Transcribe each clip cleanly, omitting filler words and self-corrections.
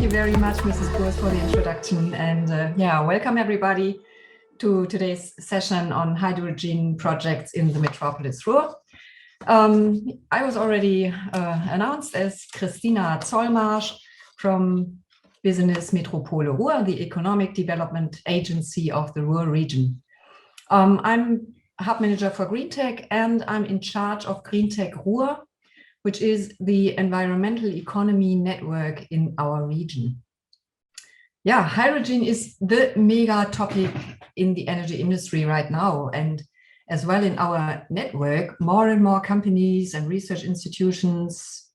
you very much, Mrs. Burs, for the introduction. And welcome everybody to today's session on hydrogen projects in the Metropolis Ruhr. I was already announced as Christina Zollmarsch from business Metropole Ruhr, the economic development agency of the Ruhr region. I'm hub manager for Greentech, and I'm in charge of Greentech Ruhr, which is the environmental economy network in our region. Yeah, hydrogen is the mega topic in the energy industry right now, and as well in our network, more and more companies and research institutions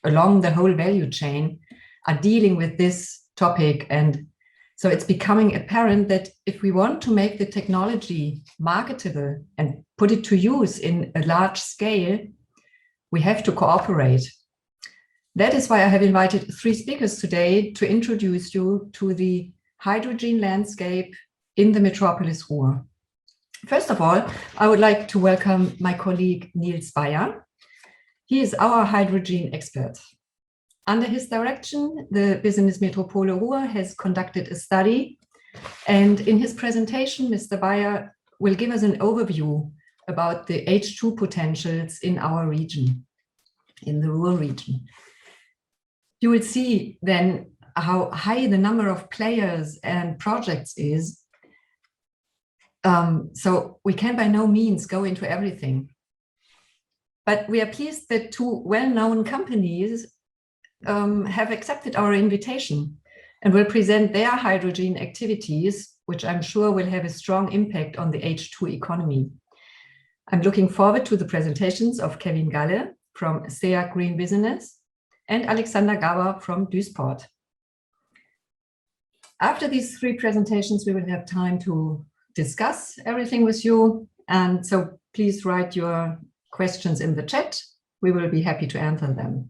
along the whole value chain are dealing with this topic. And so it's becoming apparent that if we want to make the technology marketable and put it to use in a large scale, we have to cooperate. That is why I have invited 3 speakers today to introduce you to the hydrogen landscape in the Metropolis Ruhr. First of all, I would like to welcome my colleague Nils Beyer. He is our hydrogen expert. Under his direction, the business Metropole Ruhr has conducted a study, and in his presentation, Mr. Beyer will give us an overview about the H2 potentials in our region, in the Ruhr region. You will see then how high the number of players and projects is. So we can by no means go into everything. But we are pleased that 2 well-known companies have accepted our invitation and will present their hydrogen activities, which I'm sure will have a strong impact on the H2 economy. I'm looking forward to the presentations of Kevin Galle from STEAG Green Business and Alexander Garbar from Duisport. After these 3 presentations, we will have time to discuss everything with you. And so please write your questions in the chat. We will be happy to answer them.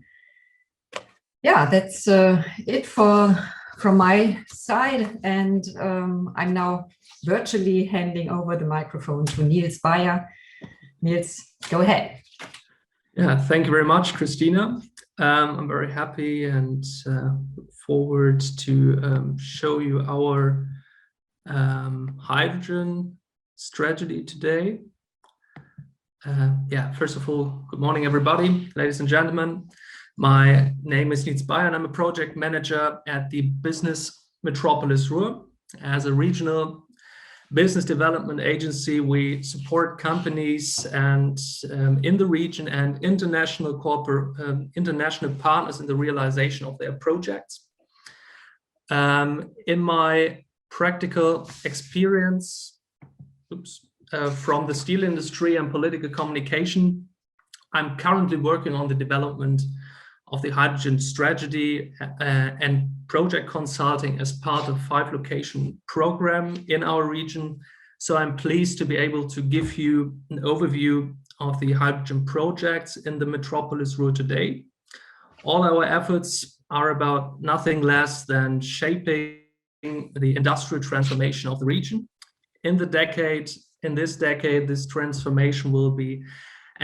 Yeah, that's it from my side. And I'm now virtually handing over the microphone to Nils Beyer. Nils, go ahead. Yeah, thank you very much, Christina. I'm very happy and look forward to show you our hydrogen strategy today. First of all, good morning, everybody, ladies and gentlemen. My name is Nils Beyer, and I'm a project manager at the business Metropolis Ruhr. As a regional business development agency, we support companies and in the region and international partners in the realization of their projects. In my practical experience from the steel industry and political communication, I'm currently working on the development of the hydrogen strategy and project consulting as part of 5-location program in our region. So I'm pleased to be able to give you an overview of the hydrogen projects in the Metropolis Ruhr today. All our efforts are about nothing less than shaping the industrial transformation of the region. In this decade, this transformation will be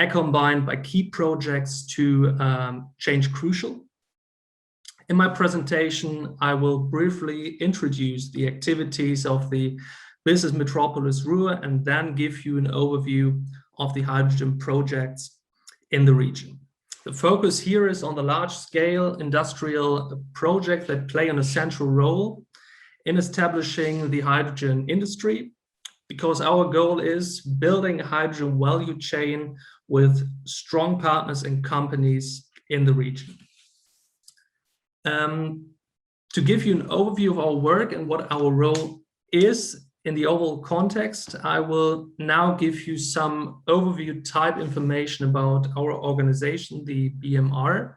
combined by key projects to change crucial. In my presentation, I will briefly introduce the activities of the business Metropolis Ruhr and then give you an overview of the hydrogen projects in the region. The focus here is on the large-scale industrial projects that play an essential role in establishing the hydrogen industry, because our goal is building a hydrogen value chain with strong partners and companies in the region. To give you an overview of our work and what our role is in the overall context, I will now give you some overview type information about our organization, the BMR.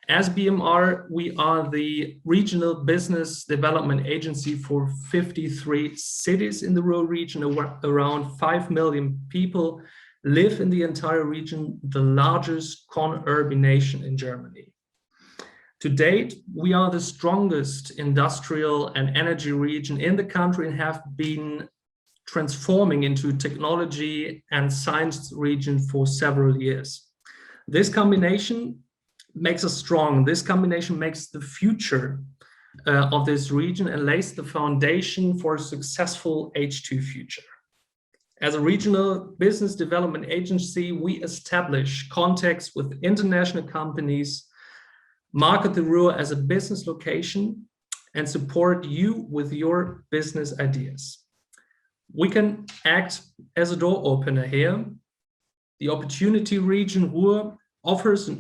As BMR, we are the regional business development agency for 53 cities in the Ruhr region. Around 5 million people live in the entire region, the largest conurbination in Germany. To date, we are the strongest industrial and energy region in the country and have been transforming into technology and science region for several years. This combination makes us strong. This combination makes the future of this region and lays the foundation for a successful H2 future. As a regional business development agency, we establish contacts with international companies, market the Ruhr as a business location, and support you with your business ideas. We can act as a door opener here. The opportunity region Ruhr offers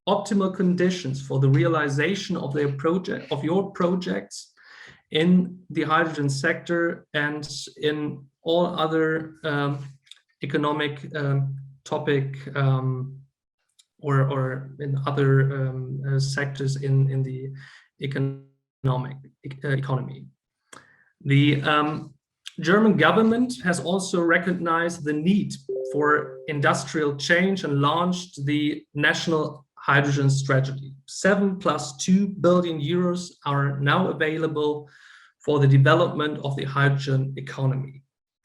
optimal conditions for the realization of your projects in the hydrogen sector and in all other economic topic or in other sectors in the economy. The German government has also recognized the need for industrial change and launched the National Hydrogen Strategy. 7+2 billion euros are now available for the development of the hydrogen economy.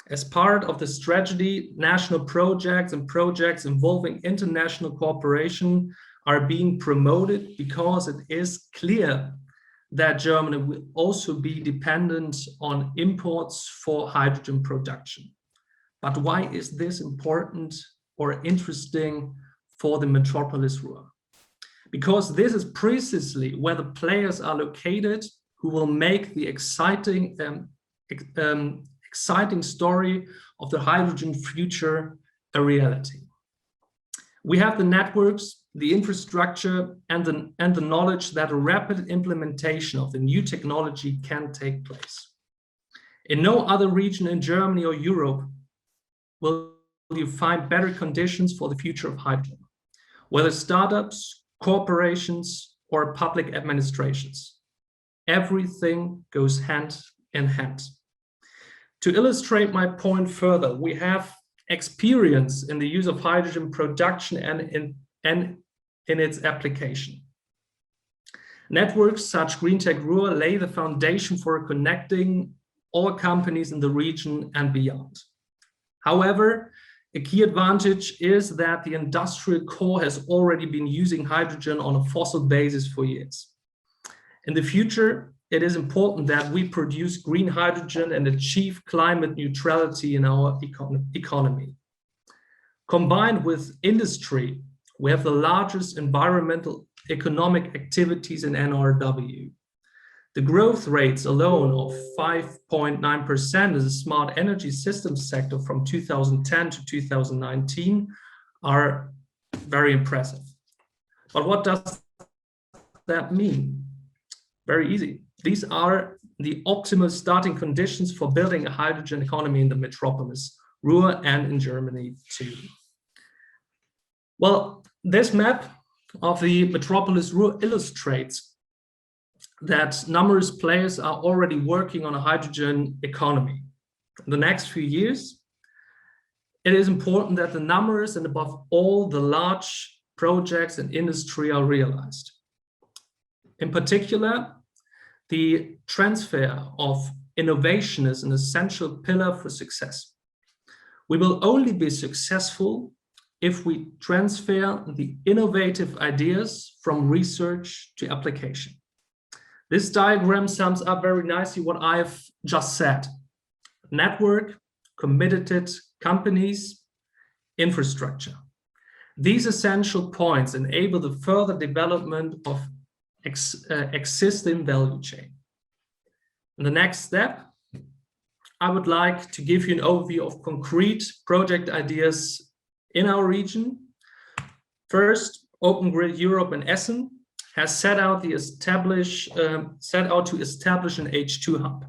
As part of the strategy, national projects and projects involving international cooperation are being promoted because it is clear that Germany will also be dependent on imports for hydrogen production. But why is this important or interesting for the Metropolis Ruhr? Because this is precisely where the players are located who will make the exciting story of the hydrogen future a reality. We have the networks, the infrastructure, and the knowledge that a rapid implementation of the new technology can take place. In no other region in Germany or Europe will you find better conditions for the future of hydrogen, whether startups, corporations, or public administrations. Everything goes hand in hand. To illustrate my point further, we have experience in the use of hydrogen production and in its application. Networks such Greentech Ruhr lay the foundation for connecting all companies in the region and beyond. However, a key advantage is that the industrial core has already been using hydrogen on a fossil basis for years. In the future, it is important that we produce green hydrogen and achieve climate neutrality in our economy. Combined with industry, we have the largest environmental economic activities in NRW. The growth rates alone of 5.9% in the smart energy systems sector from 2010 to 2019 are very impressive. But what does that mean? Very easy. These are the optimal starting conditions for building a hydrogen economy in the Metropolis Ruhr and in Germany too. Well, this map of the Metropolis Ruhr illustrates that numerous players are already working on a hydrogen economy. In the next few years, it is important that the numbers and above all the large projects and industry are realized. In particular, the transfer of innovation is an essential pillar for success. We will only be successful if we transfer the innovative ideas from research to application. This diagram sums up very nicely what I've just said. Network, committed companies, infrastructure. These essential points enable the further development of existing value chain. In the next step, I would like to give you an overview of concrete project ideas in our region. First, Open Grid Europe in Essen has set out to establish an H2 hub.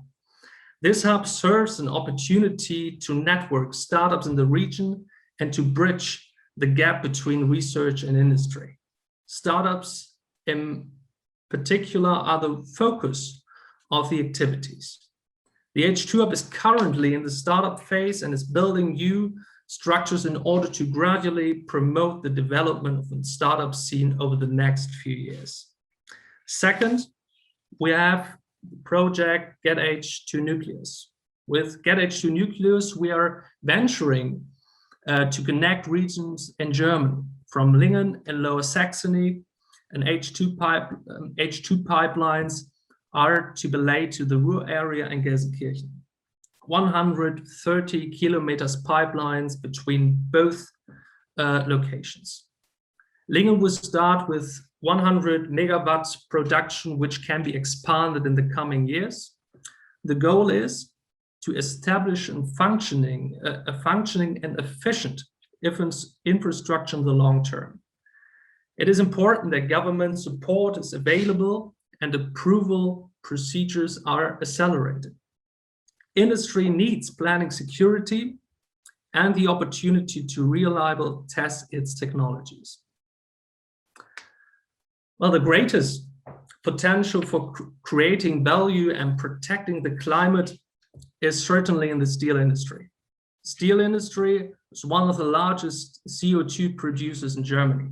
This hub serves an opportunity to network startups in the region and to bridge the gap between research and industry. Startups in particular are the focus of the activities. The H2 hub is currently in the startup phase and is building new structures in order to gradually promote the development of the startup scene over the next few years. Second, we have the project Get H2 Nucleus. With Get H2 Nucleus, we are venturing to connect regions in Germany, from Lingen and Lower Saxony, and H2 pipelines are to be laid to the Ruhr area and Gelsenkirchen. 130 kilometers pipelines between both locations. Lingen will start with 100 megawatts production, which can be expanded in the coming years. The goal is to establish a functioning and efficient infrastructure in the long term. It is important that government support is available and approval procedures are accelerated. Industry needs planning security and the opportunity to reliably test its technologies. Well, the greatest potential for creating value and protecting the climate is certainly in the steel industry. Steel industry is one of the largest CO2 producers in Germany.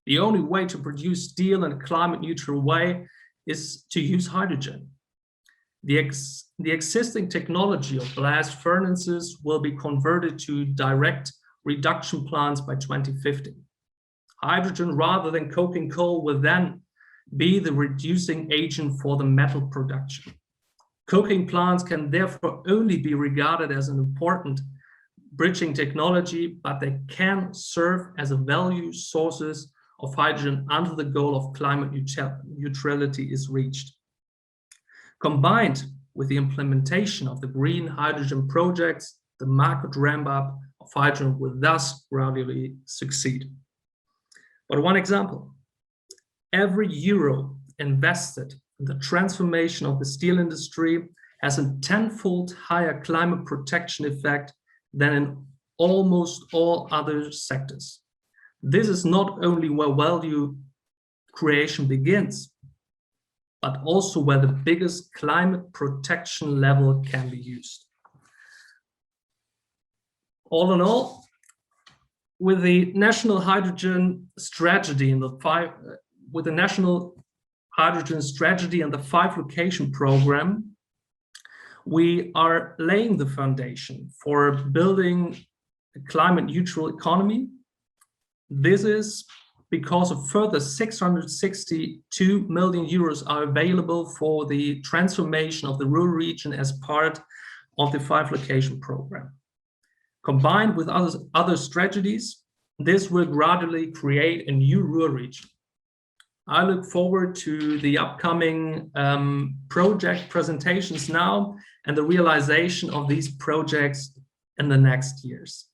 The only way to produce steel in a climate neutral way is to use hydrogen. The existing technology of blast furnaces will be converted to direct reduction plants by 2050. Hydrogen, rather than coking coal, will then be the reducing agent for the metal production. Coking plants can therefore only be regarded as an important bridging technology, but they can serve as a value sources of hydrogen until the goal of climate neutrality is reached. Combined with the implementation of the green hydrogen projects, the market ramp-up of hydrogen will thus gradually succeed. But one example, every euro invested in the transformation of the steel industry has a tenfold higher climate protection effect than in almost all other sectors. This is not only where value creation begins, but also where the biggest climate protection level can be used. All in all, with the national hydrogen strategy and the 5-location program, we are laying the foundation for building a climate neutral economy. This is because a further 662 million euros are available for the transformation of the Ruhr region as part of the 5-location program. Combined with other strategies, this will gradually create a new Ruhr region. I look forward to the upcoming project presentations now and the realization of these projects in the next years.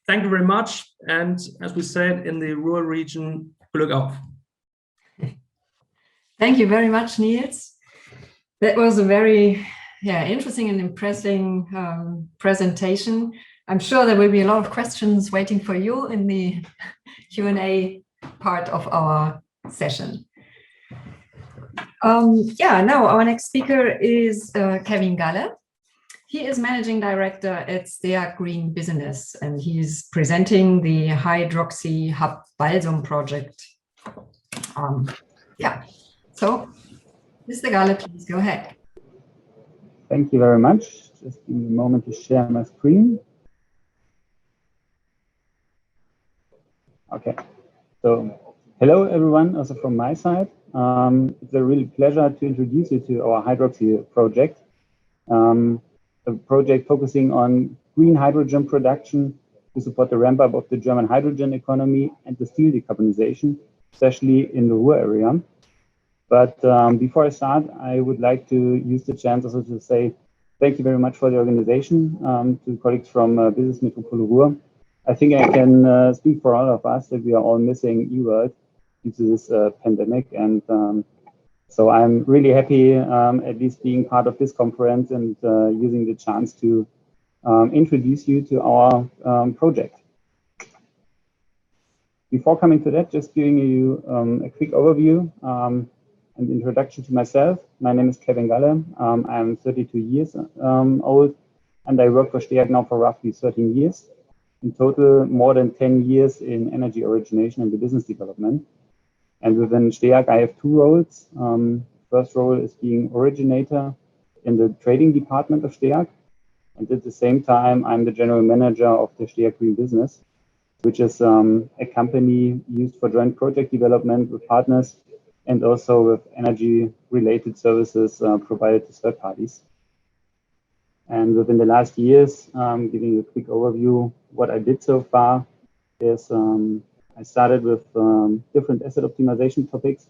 Thank you very much. And as we said in the Ruhr region, Glück auf. Thank you very much, Nils. That was a very interesting and impressive presentation. I'm sure there will be a lot of questions waiting for you in the Q&A part of our session. Now our next speaker is Kevin Galle. He is Managing Director at STEAG Green Business, and he's presenting the HydrOxy Hub Walsum project. So Mr. Galle, please go ahead. Thank you very much. Just give me a moment to share my screen. Okay, so hello everyone, also from my side. It's a real pleasure to introduce you to our HydrOxy project. A project focusing on green hydrogen production to support the ramp up of the German hydrogen economy and the steel decarbonization, especially in the Ruhr area. But before I start, I would like to use the chance also to say thank you very much for the organization to colleagues from Business Metropole Ruhr. I think I can speak for all of us that we are all missing eWorld due to this pandemic, and so I'm really happy at least being part of this conference and using the chance to introduce you to our project. Before coming to that, just giving you a quick overview and introduction to myself. My name is Kevin Galle. I'm 32 years old, and I work for STEAG now for roughly 13 years. In total, more than 10 years in energy origination and the business development. And within STEAG, I have two roles. First role is being originator in the trading department of STEAG. And at the same time, I'm the general manager of the STEAG Green Business, which is a company used for joint project development with partners and also with energy-related services provided to third parties. And within the last years, giving you a quick overview, what I did so far is I started with different asset optimization topics,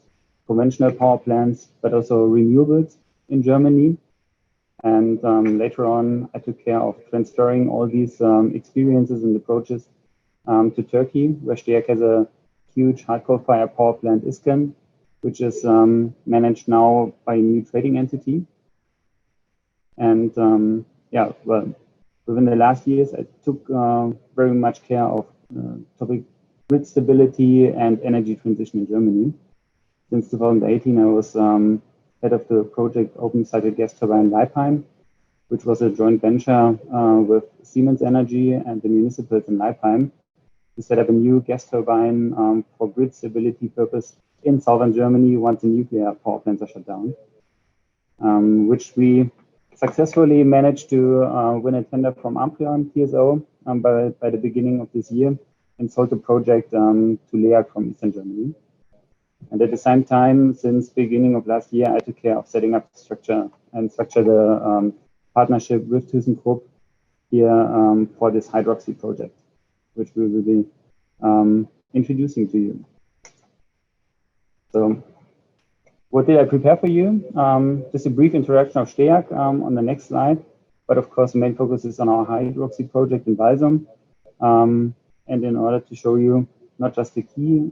conventional power plants, but also renewables in Germany. And later on, I took care of transferring all these experiences and approaches to Turkey, where STEAG has a huge hard coal-fired power plant, Isken, which is managed now by a new trading entity. And yeah, well, within the last years, I took very much care of topic grid stability and energy transition in Germany. Since 2018, I was head of the project open-sided gas turbine Leipheim, which was a joint venture with Siemens Energy and the municipals in Leipheim to set up a new gas turbine for grid stability purpose in southern Germany once the nuclear power plants are shut down, which we successfully managed to win a tender from Amprion TSO by the beginning of this year and sold the project to LEAG from Eastern Germany. And at the same time, since beginning of last year, I took care of setting up the structure the partnership with ThyssenKrupp here for this HydrOxy project, which we will be introducing to you. So what did I prepare for you? Just a brief introduction of STEAG on the next slide. But of course, the main focus is on our HydrOxy project in Walsum. And in order to show you not just the key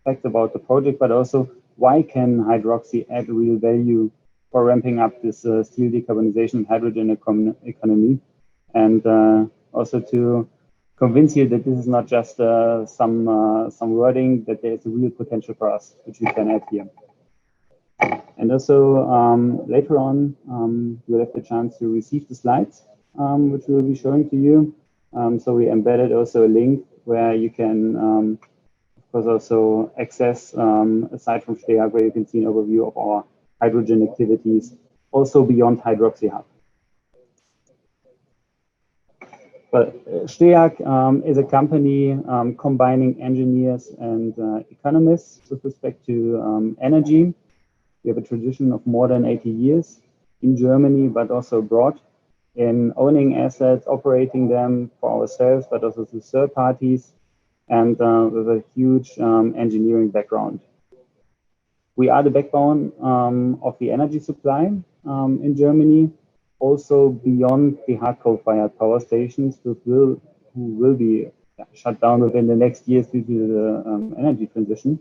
facts about the project, but also why can HydrOxy add real value for ramping up this steel decarbonization and hydrogen economy. And also to convince you that this is not just some wording, that there's a real potential for us, which we can add here. And also later on, you'll have the chance to receive the slides, which we'll be showing to you. So we embedded also a link where you can, of course, also access, aside from STEAG, where you can see an overview of our hydrogen activities, also beyond HydrOxy Hub. But STEAG is a company combining engineers and economists with respect to energy. We have a tradition of more than 80 years in Germany, but also abroad, in owning assets, operating them for ourselves, but also to third parties, and with a huge engineering background. We are the backbone of the energy supply in Germany, also beyond the hard coal-fired power stations, who will be shut down within the next years due to the energy transition.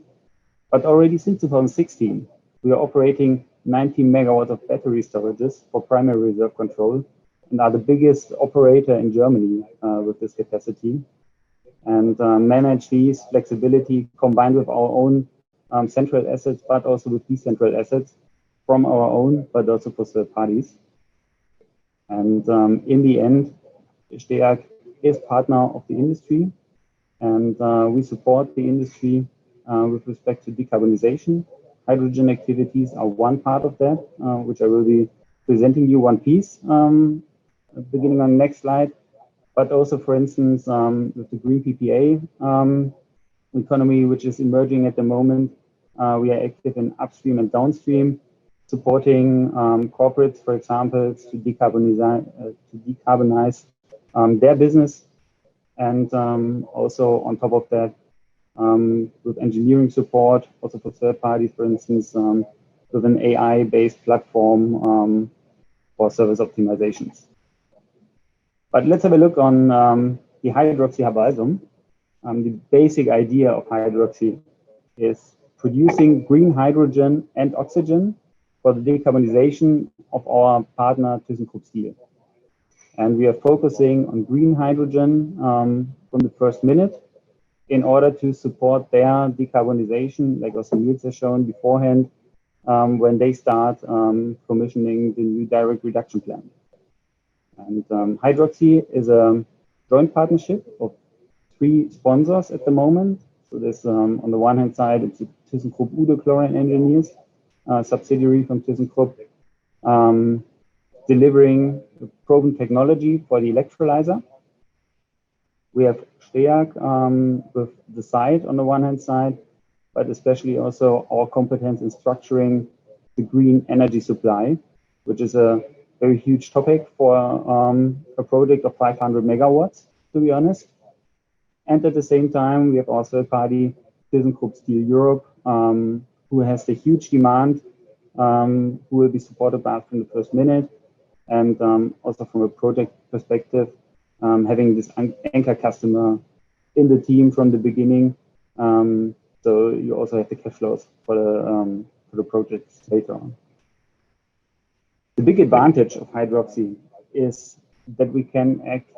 But already since 2016, we are operating 90 megawatts of battery storages for primary reserve control and are the biggest operator in Germany with this capacity, and manage these flexibility combined with our own central assets, but also with decentral assets from our own, but also for third parties. And in the end, STEAG is partner of the industry, and we support the industry with respect to decarbonization. Hydrogen activities are one part of that, which I will be presenting you one piece beginning on the next slide. But also, for instance, with the green PPA economy, which is emerging at the moment, we are active in upstream and downstream, supporting corporates, for example, to decarbonize their business. And also on top of that, with engineering support, also for third parties, for instance, with an AI-based platform for service optimizations. But let's have a look on the HydrOxy Hub Walsum. The basic idea of HydrOxy is producing green hydrogen and oxygen for the decarbonization of our partner ThyssenKrupp Steel. And we are focusing on green hydrogen from the first minute in order to support their decarbonization, like also Nils has shown beforehand, when they start commissioning the new direct reduction plant. And HydrOxy is a joint partnership of 3 sponsors at the moment. So there's on the one hand side, it's the ThyssenKrupp Ude Chlorine Engineers, subsidiary from ThyssenKrupp, delivering proven technology for the electrolyzer. We have STEAG with the site on the one hand side, but especially also our competence in structuring the green energy supply, which is a very huge topic for a project of 500 megawatts, to be honest. And at the same time, we have also a party, ThyssenKrupp Steel Europe, who has the huge demand, who will be supported by from the first minute. And also from a project perspective, having this anchor customer in the team from the beginning. So you also have the cash flows for the projects later on. The big advantage of HydrOxy is that we can act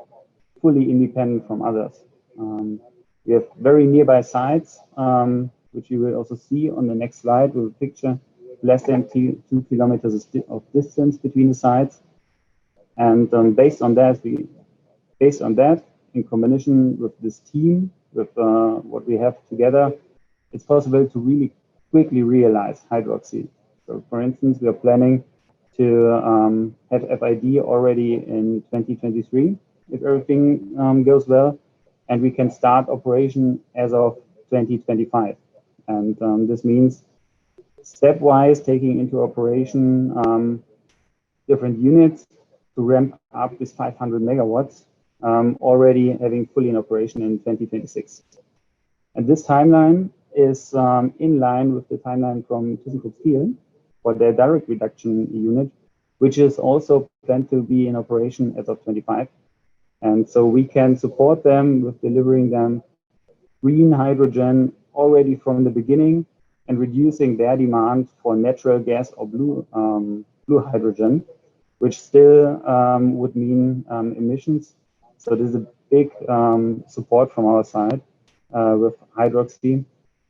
fully independent from others. We have very nearby sites, which you will also see on the next slide with a picture, less than 2 kilometers of distance between the sites. And based on that, in combination with this team, with what we have together, it's possible to really quickly realize HydrOxy. So for instance, we are planning to have FID already in 2023, if everything goes well, and we can start operation as of 2025. And this means stepwise taking into operation different units to ramp up this 500 megawatts, already having fully in operation in 2026. And this timeline is in line with the timeline from ThyssenKrupp Steel for their direct reduction unit, which is also planned to be in operation as of 25. And so we can support them with delivering them green hydrogen already from the beginning and reducing their demand for natural gas or blue hydrogen, which still would mean emissions. So there's a big support from our side with HydrOxy.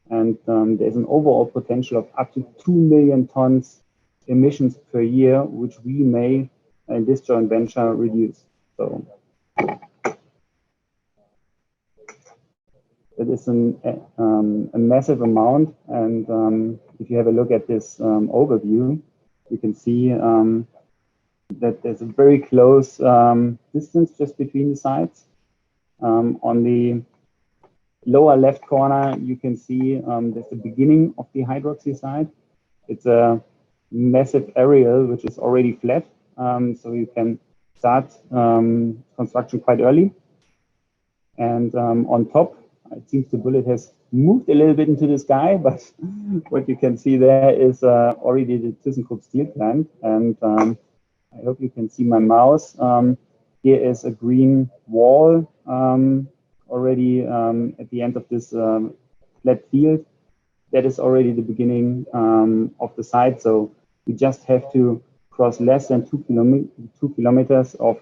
And there's an overall potential of up to 2 million tons emissions per year, which we may, in this joint venture, reduce. So it is a massive amount. And if you have a look at this overview, you can see that there's a very close distance just between the sites. On the lower left corner, you can see there's the beginning of the HydrOxy site. It's a massive area which is already flat, so you can start construction quite early. And on top, it seems the bullet has moved a little bit into the sky, but what you can see there is already the ThyssenKrupp Steel plant. And I hope you can see my mouse. Here is a green wall already at the end of this flat field. That is already the beginning of the site. So we just have to cross less than 2 kilometers of,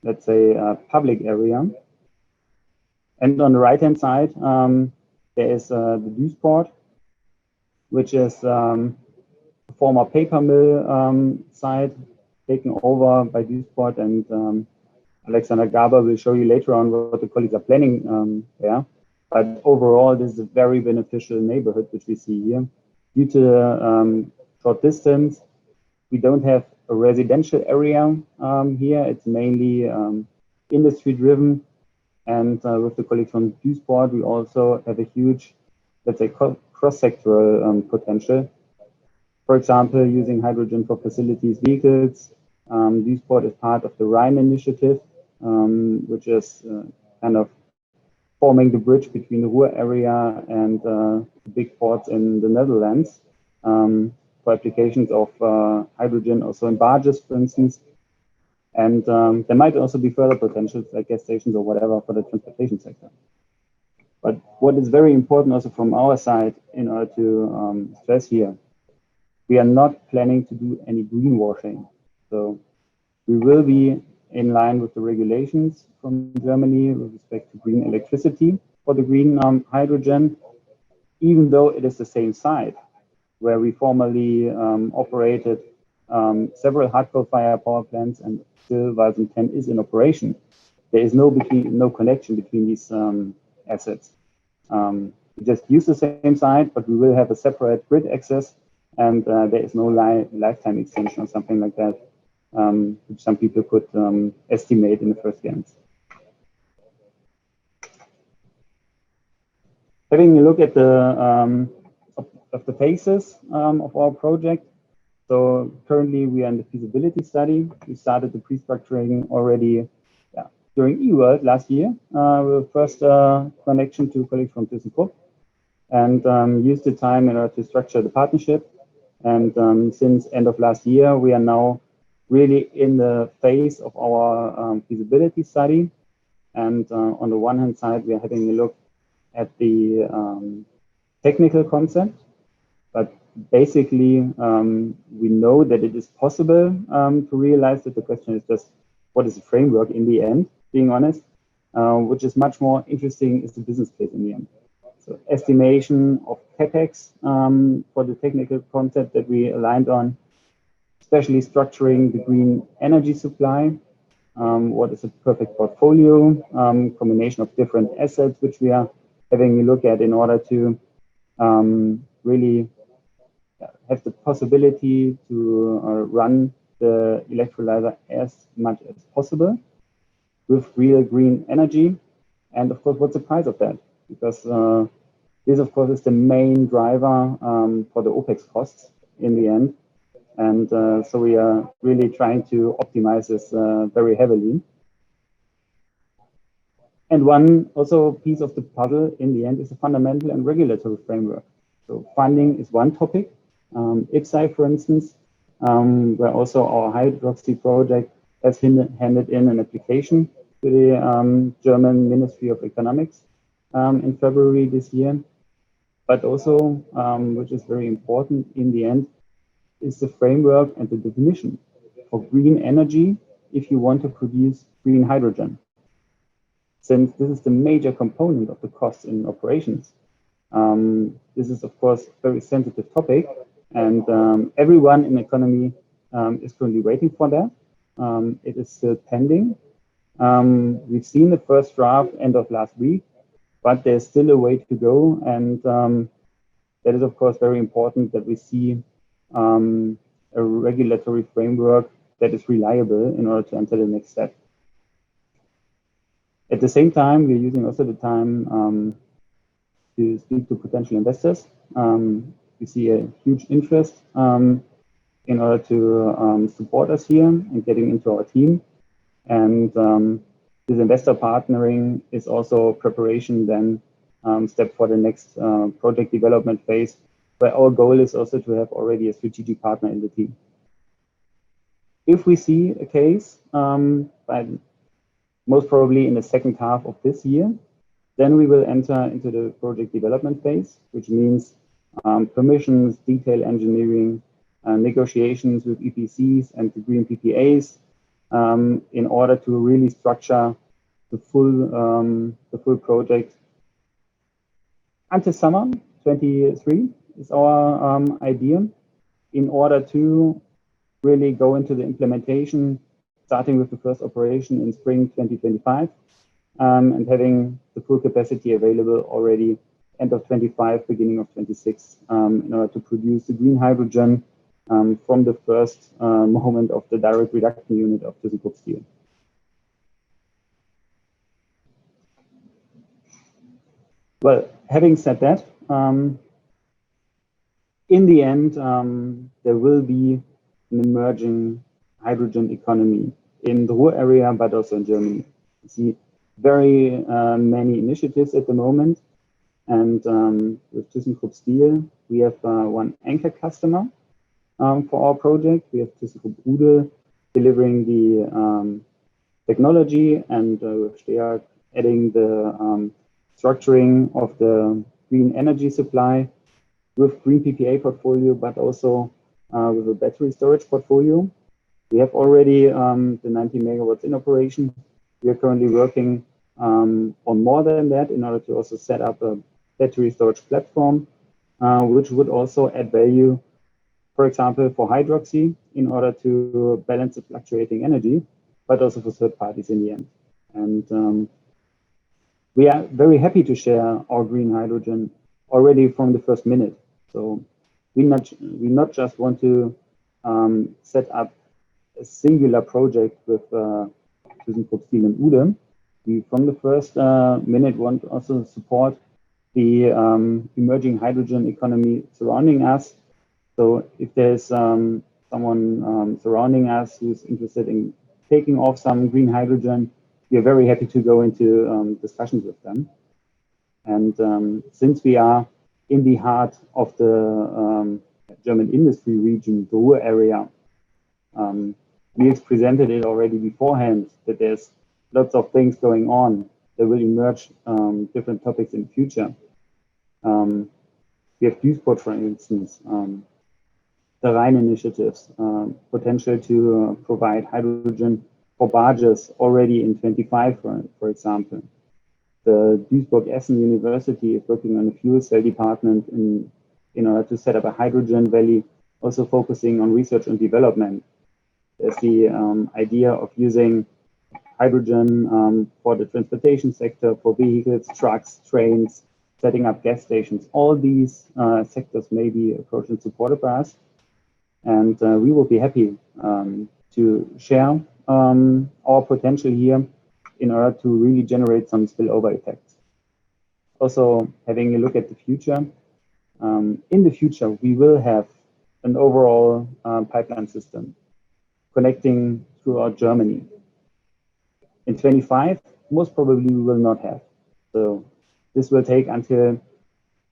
let's say, public area. And on the right-hand side, there is the Duisport, which is a former paper mill site taken over by Duisport, and Alexander Garbar will show you later on what the colleagues are planning there. But overall, this is a very beneficial neighborhood, which we see here. Due to the short distance, we don't have a residential area here. It's mainly industry-driven. And with the colleagues from Duisport, we also have a huge, let's say, cross-sectoral potential. For example, using hydrogen for facilities vehicles. Duisport is part of the Rhine initiative, which is kind of forming the bridge between the Ruhr area and the big ports in the Netherlands for applications of hydrogen also in barges, for instance. And there might also be further potentials like gas stations or whatever for the transportation sector. But what is very important also from our side in order to stress here, we are not planning to do any greenwashing. So we will be in line with the regulations from Germany with respect to green electricity for the green hydrogen, even though it is the same site where we formerly operated several hard coal-fired power plants, and still Walsum 10 is in operation. There is no connection between these assets. We just use the same site, but we will have a separate grid access, and there is no lifetime extension or something like that, which some people could estimate in the first glance. Having a look at the of the phases of our project. So currently we are in the feasibility study. We started the pre-structuring already during eWorld last year with first connection to colleagues from Duisburg, and used the time in order to structure the partnership. And since end of last year, we are now really in the phase of our feasibility study. And on the one hand side, we are having a look at the technical concept, but basically we know that it is possible to realize that. The question is just what is the framework in the end, being honest, which is much more interesting is the business case in the end. So estimation of CapEx for the technical concept that we aligned on, especially structuring the green energy supply. What is a perfect portfolio, combination of different assets, which we are having a look at in order to really have the possibility to run the electrolyzer as much as possible with real green energy. And of course, what's the price of that? Because this, of course, is the main driver for the OPEX costs in the end. And so we are really trying to optimize this very heavily. And one also piece of the puzzle in the end is the fundamental and regulatory framework. So funding is one topic. IPSAI, for instance, where also our HydrOxy project has handed in an application to the German Ministry of Economics in February this year. But also, which is very important in the end, is the framework and the definition for green energy if you want to produce green hydrogen. Since this is the major component of the costs in operations, this is, of course, a very sensitive topic, and everyone in the economy is currently waiting for that. It is still pending. We've seen the first draft end of last week, but there's still a way to go, and that is, of course, very important that we see a regulatory framework that is reliable in order to enter the next step. At the same time, we're using also the time to speak to potential investors. We see a huge interest in order to support us here and getting into our team. And this investor partnering is also preparation then step for the next project development phase, where our goal is also to have already a strategic partner in the team. If we see a case, by most probably in the second half of this year, then we will enter into the project development phase, which means permissions, detail engineering, negotiations with EPCs and the green PPAs in order to really structure the full project until summer 23 is our idea, in order to really go into the implementation, starting with the first operation in spring 2025, and having the full capacity available already end of 25, beginning of 26, in order to produce the green hydrogen from the first moment of the direct reduction unit of Duisburg steel. Well, having said that, in the end, there will be an emerging hydrogen economy in the Ruhr area, but also in Germany. You see very many initiatives at the moment. And with Duisburg Steel, we have one anchor customer for our project. We have Duisburg Ruhr delivering the technology, and with STEAG adding the structuring of the green energy supply with green PPA portfolio, but also with a battery storage portfolio. We have already the 90 megawatts in operation. We are currently working on more than that in order to also set up a battery storage platform, which would also add value, for example, for HydrOxy in order to balance the fluctuating energy, but also for third parties in the end. And we are very happy to share our green hydrogen already from the first minute. So we not just want to set up a singular project with Duisburg Steel and Ude. We, from the first minute, want to also support the emerging hydrogen economy surrounding us. So if there's someone surrounding us who's interested in taking off some green hydrogen, we are very happy to go into discussions with them. And since we are in the heart of the German industry region, the Ruhr area, Nils presented it already beforehand, that there's lots of things going on that will emerge, different topics in the future. We have Duisport, for instance, the Rhine initiatives, potential to provide hydrogen for barges already in 25, for example. The Duisburg Essen University is working on a fuel cell department in order to set up a hydrogen valley, also focusing on research and development. There's the idea of using hydrogen for the transportation sector, for vehicles, trucks, trains, setting up gas stations. All these sectors may be approached and supported by us. And we will be happy to share our potential here in order to really generate some spillover effects. Also, having a look at the future. In the future, we will have an overall pipeline system connecting throughout Germany. In 25, most probably we will not have. So this will take until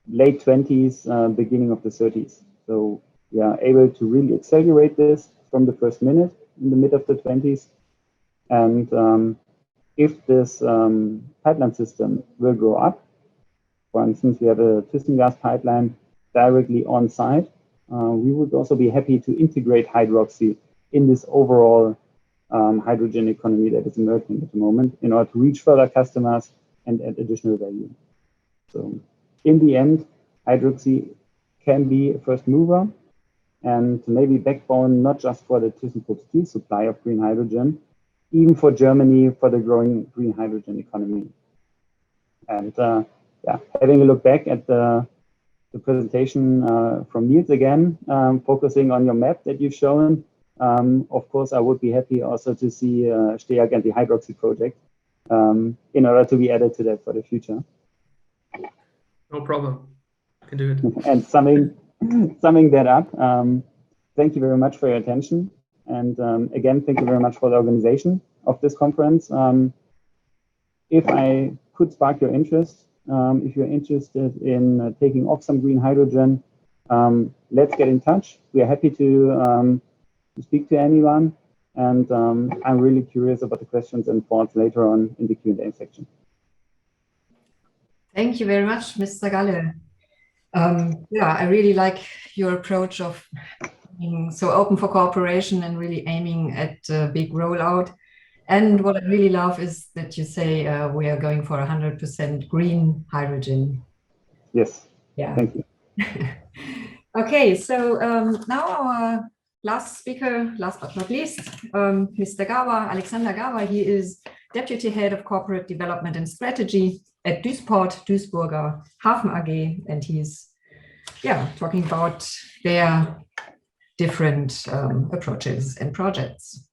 late 20s, beginning of the 30s. So we are able to really accelerate this from the first minute in the mid of the 20s. And if this pipeline system will grow up, for instance, we have a piston gas pipeline directly on site, we would also be happy to integrate HydrOxy in this overall hydrogen economy that is emerging at the moment in order to reach further customers and add additional value. So in the end, HydrOxy can be a first mover and maybe backbone not just for the ThyssenKrupp steel supply of green hydrogen, even for Germany, for the growing green hydrogen economy. And yeah, having a look back at the presentation from Nils again, focusing on your map that you've shown, of course, I would be happy also to see STEAG and the HydrOxy project in order to be added to that for the future. No problem. You can do it. And summing that up, thank you very much for your attention. And again, thank you very much for the organization of this conference. If I could spark your interest, if you're interested in taking off some green hydrogen, let's get in touch. We are happy to speak to anyone. And I'm really curious about the questions and thoughts later on in the Q&A section. Thank you very much, Mr. Galle. Yeah, I really like your approach of being so open for cooperation and really aiming at a big rollout. And what I really love is that you say we are going for 100% green hydrogen. Yes. Yeah. Thank you. Okay, so now our last speaker, last but not least, Mr. Garbar, Alexander Garbar. He is Deputy Head of Corporate Development and Strategy at Duisport, Duisburger Hafen AG, and he's talking about their different approaches and projects.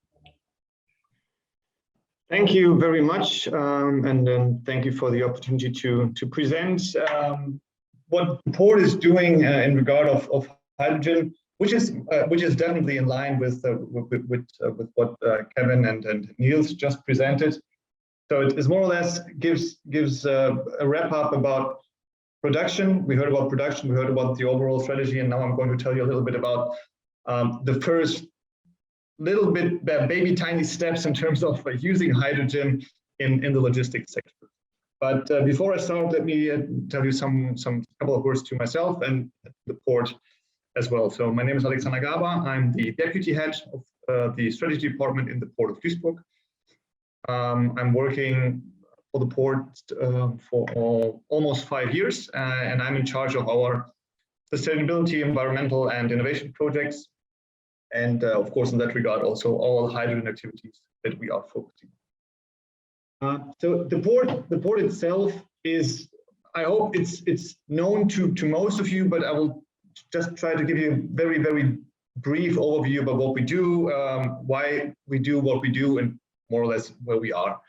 Thank you very much, and thank you for the opportunity to present what the port is doing in regard of hydrogen, which is definitely in line with what Kevin and Nils just presented. So it is more or less gives a wrap up about production. We heard about production, we heard about the overall strategy, and now I'm going to tell you a little bit about the first little bit baby tiny steps in terms of using hydrogen in the logistics sector. But before I start, let me tell you some couple of words to myself and the port as well. So my name is Alexander Garbar. I'm the deputy head of the strategy department in the port of Duisburg. I'm working for the port for almost 5 years, and I'm in charge of our sustainability, environmental, and innovation projects. And of course, in that regard, also all hydrogen activities that we are focusing on. So the port itself is, I hope it's known to most of you, but I will just try to give you a very, very brief overview about what we do, why we do what we do, and more or less where we are.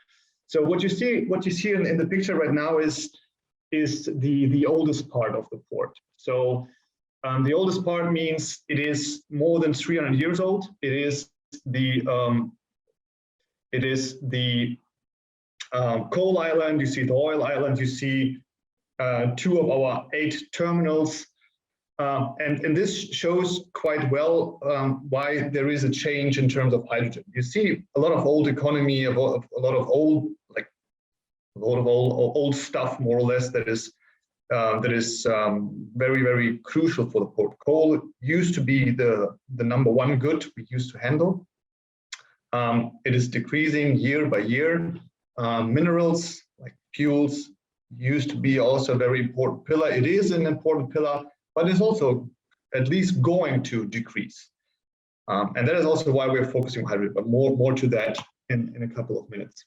So what you see in the picture right now is is the oldest part of the port. So the oldest part means it is more than 300 years old. It is the coal island. You see the oil island. You see 2 of our 8 terminals. And this shows quite well why there is a change in terms of hydrogen. You see a lot of old economy, a lot of old stuff, more or less, that is very, very crucial for the port. Coal used to be the #1 good we used to handle. It is decreasing year by year. Minerals like fuels used to be also a very important pillar. It is an important pillar, but it's also at least going to decrease. And that is also why we're focusing on hydrogen, but more to that in a couple of minutes.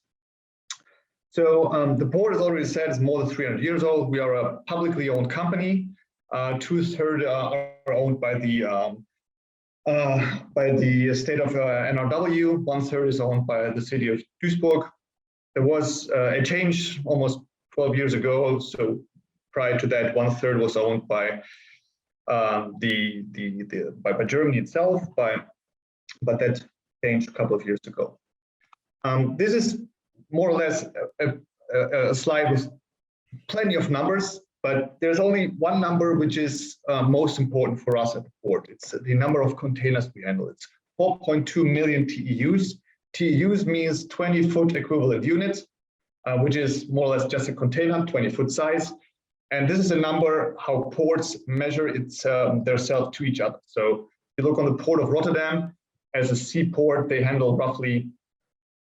So the port, as already said, is more than 300 years old. We are a publicly owned company. 2/3 are owned by the state of NRW. 1/3 is owned by the city of Duisburg. There was a change almost 12 years ago. So prior to that, 1/3 was owned by by Germany itself, but that changed a couple of years ago. This is more or less a slide with plenty of numbers, but there's only one number which is most important for us at the port. It's the number of containers we handle. It's 4.2 million TEUs. TEUs means 20-foot equivalent units, which is more or less just a container, 20-foot size. And this is a number how ports measure themselves to each other. So if you look on the port of Rotterdam, as a seaport, they handle roughly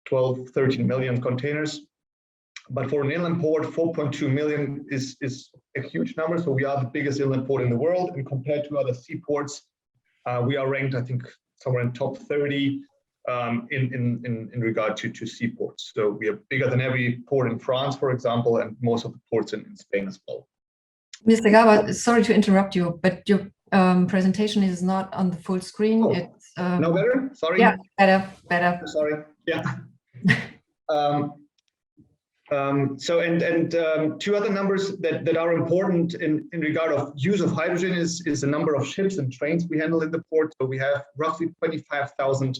12, 13 million containers. But for an inland port, 4.2 million is a huge number. So we are the biggest inland port in the world. And compared to other seaports, we are ranked, I think, somewhere in top 30 in regard to seaports. So we are bigger than every port in France, for example, and most of the ports in Spain as well. Mr. Garbar, sorry to interrupt you, but your presentation is not on the full screen. Oh, it's no better? Sorry. Yeah, better. Sorry. Yeah. So two other numbers that are important in regard of use of hydrogen is the number of ships and trains we handle in the port. So we have roughly 25,000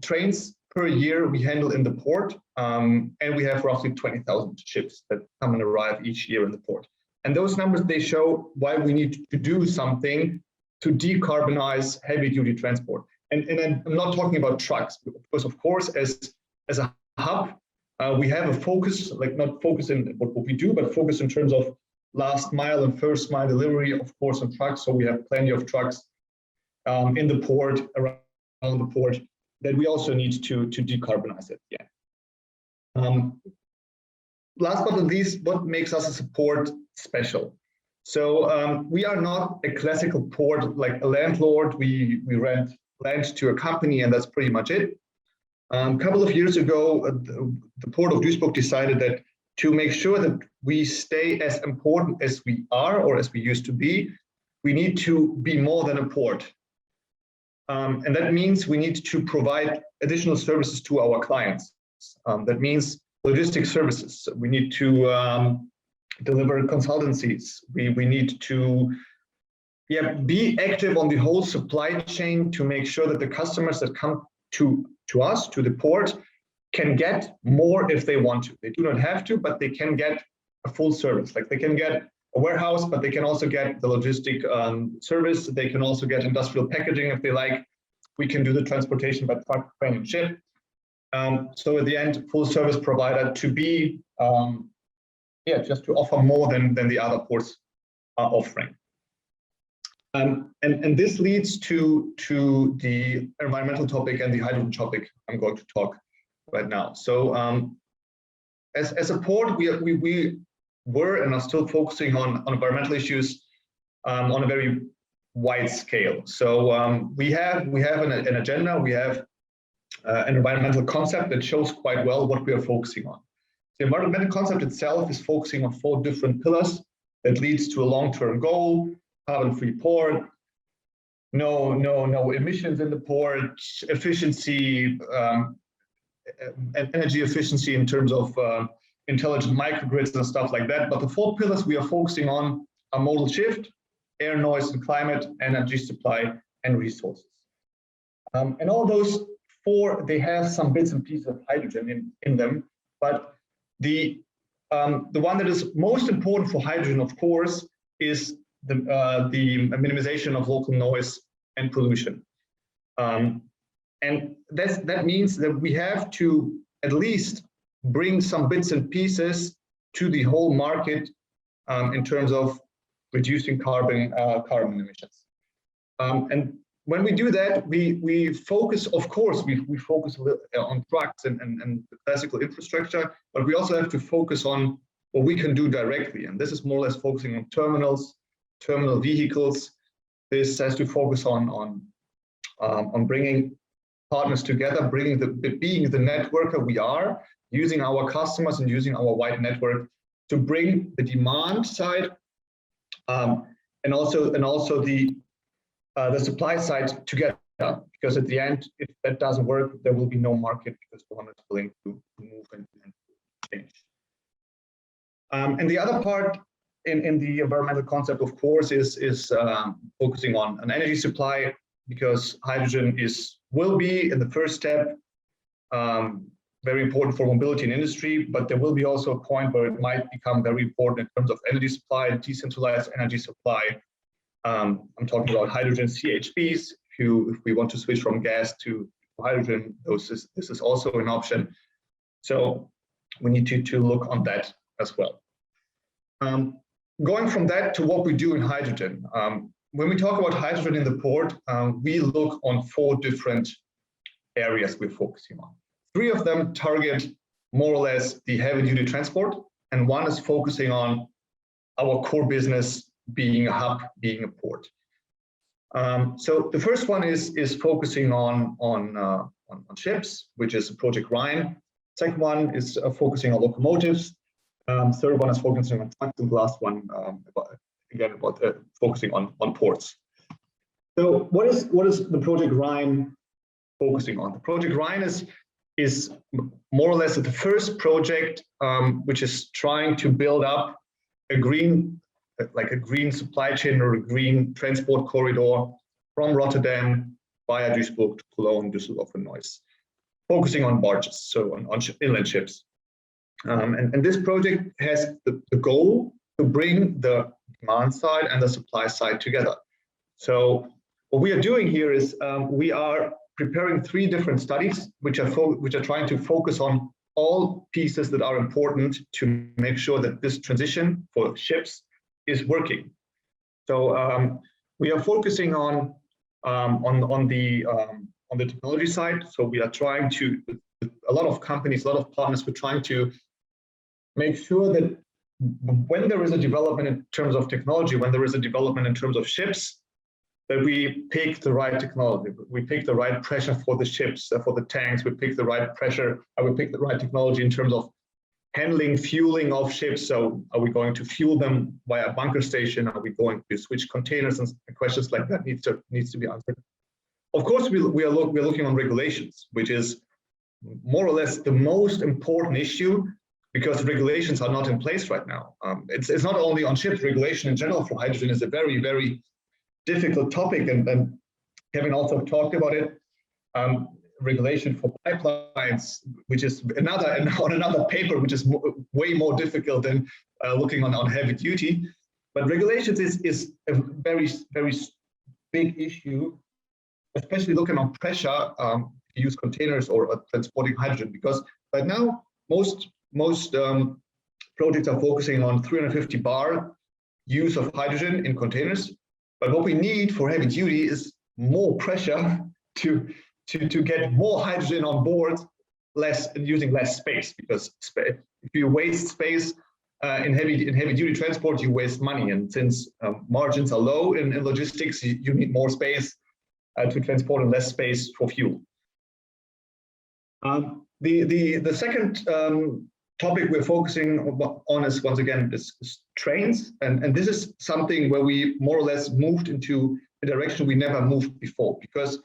trains per year we handle in the port, and we have roughly 20,000 ships that come and arrive each year in the port. And those numbers, they show why we need to do something to decarbonize heavy-duty transport. And I'm not talking about trucks, because of course, as a hub, we have a focus, like not focus in what we do, but focus in terms of last mile and first mile delivery, of course, on trucks. So we have plenty of trucks in the port, around the port, that we also need to decarbonize it. Yeah. Last but not least, what makes us as a port special? So we are not a classical port like a landlord. We rent land to a company and that's pretty much it. A couple of years ago, the Port of Duisburg decided that to make sure that we stay as important as we are or as we used to be, we need to be more than a port. And that means we need to provide additional services to our clients. That means logistics services. We need to deliver consultancies. We need to be active on the whole supply chain to make sure that the customers that come to us, to the port, can get more if they want to. They do not have to, but they can get a full service. Like they can get a warehouse, but they can also get the logistic service. They can also get industrial packaging if they like. We can do the transportation by truck, train, and ship. So at the end, full service provider to be, just to offer more than the other ports are offering. And this leads to the environmental topic and the hydrogen topic I'm going to talk right now. So as a port, we were and are still focusing on environmental issues on a very wide scale. So we have an agenda, we have an environmental concept that shows quite well what we are focusing on. The environmental concept itself is focusing on 4 different pillars that leads to a long-term goal: carbon-free port, no emissions in the port, efficiency, and energy efficiency in terms of intelligent microgrids and stuff like that. But the 4 pillars we are focusing on are modal shift, air, noise and climate, energy supply, and resources. And all those 4, they have some bits and pieces of hydrogen in them, but the one that is most important for hydrogen, of course, is the minimization of local noise and pollution. And that means that we have to at least bring some bits and pieces to the whole market in terms of reducing carbon emissions. And when we do that, we focus, of course, we focus a little on trucks and the classical infrastructure, but we also have to focus on what we can do directly. And this is more or less focusing on terminals, terminal vehicles. This has to focus on bringing partners together, being the networker we are, using our customers and using our wide network to bring the demand side and also the supply side together. Because at the end, if that doesn't work, there will be no market because no one is willing to move and change. And the other part in the environmental concept, of course, is focusing on an energy supply, because hydrogen will be in the first step very important for mobility and industry, but there will be also a point where it might become very important in terms of energy supply and decentralized energy supply. I'm talking about hydrogen CHPs. If we want to switch from gas to hydrogen, this is also an option. So we need to look on that as well. Going from that to what we do in hydrogen. When we talk about hydrogen in the port, we look on 4 different areas we're focusing on. 3 of them target more or less the heavy-duty transport, and 1 is focusing on our core business, being a hub, being a port. So the first one is focusing on ships, which is Project Rhine. Second one is focusing on locomotives. Third one is focusing on trucks, and the last one about focusing on ports. So what is the Project Rhine focusing on? The Project Rhine is more or less the first project which is trying to build up a green supply chain or a green transport corridor from Rotterdam via Duisburg to Cologne, Düsseldorf and Neuss, focusing on barges, so on inland ships. And this project has the goal to bring the demand side and the supply side together. So what we are doing here is we are preparing 3 different studies which are trying to focus on all pieces that are important to make sure that this transition for ships is working. So we are focusing on the technology side. So we are trying to, a lot of companies, a lot of partners, we're trying to make sure that when there is a development in terms of technology, when there is a development in terms of ships, that we pick the right technology, we pick the right pressure for the ships, for the tanks, we pick the right pressure, we pick the right technology in terms of handling, fueling of ships. So are we going to fuel them via bunker station? Are we going to switch containers? And questions like that needs to be answered. Of course, we're looking on regulations, which is more or less the most important issue, because regulations are not in place right now. It's not only on ships. Regulation in general for hydrogen is a very, very difficult topic, and Kevin also talked about it. Regulation for pipelines, which is another paper, which is way more difficult than looking on heavy duty. But regulations is a very, very big issue, especially looking on pressure to use containers or transporting hydrogen, because right now most projects are focusing on 350 bar use of hydrogen in containers. But what we need for heavy duty is more pressure to get more hydrogen on board, using less space, because if you waste space in heavy duty transport, you waste money. And since margins are low in logistics, you need more space to transport and less space for fuel. The second topic we're focusing on is, once again, is trains, and this is something where we more or less moved into a direction we never moved before, because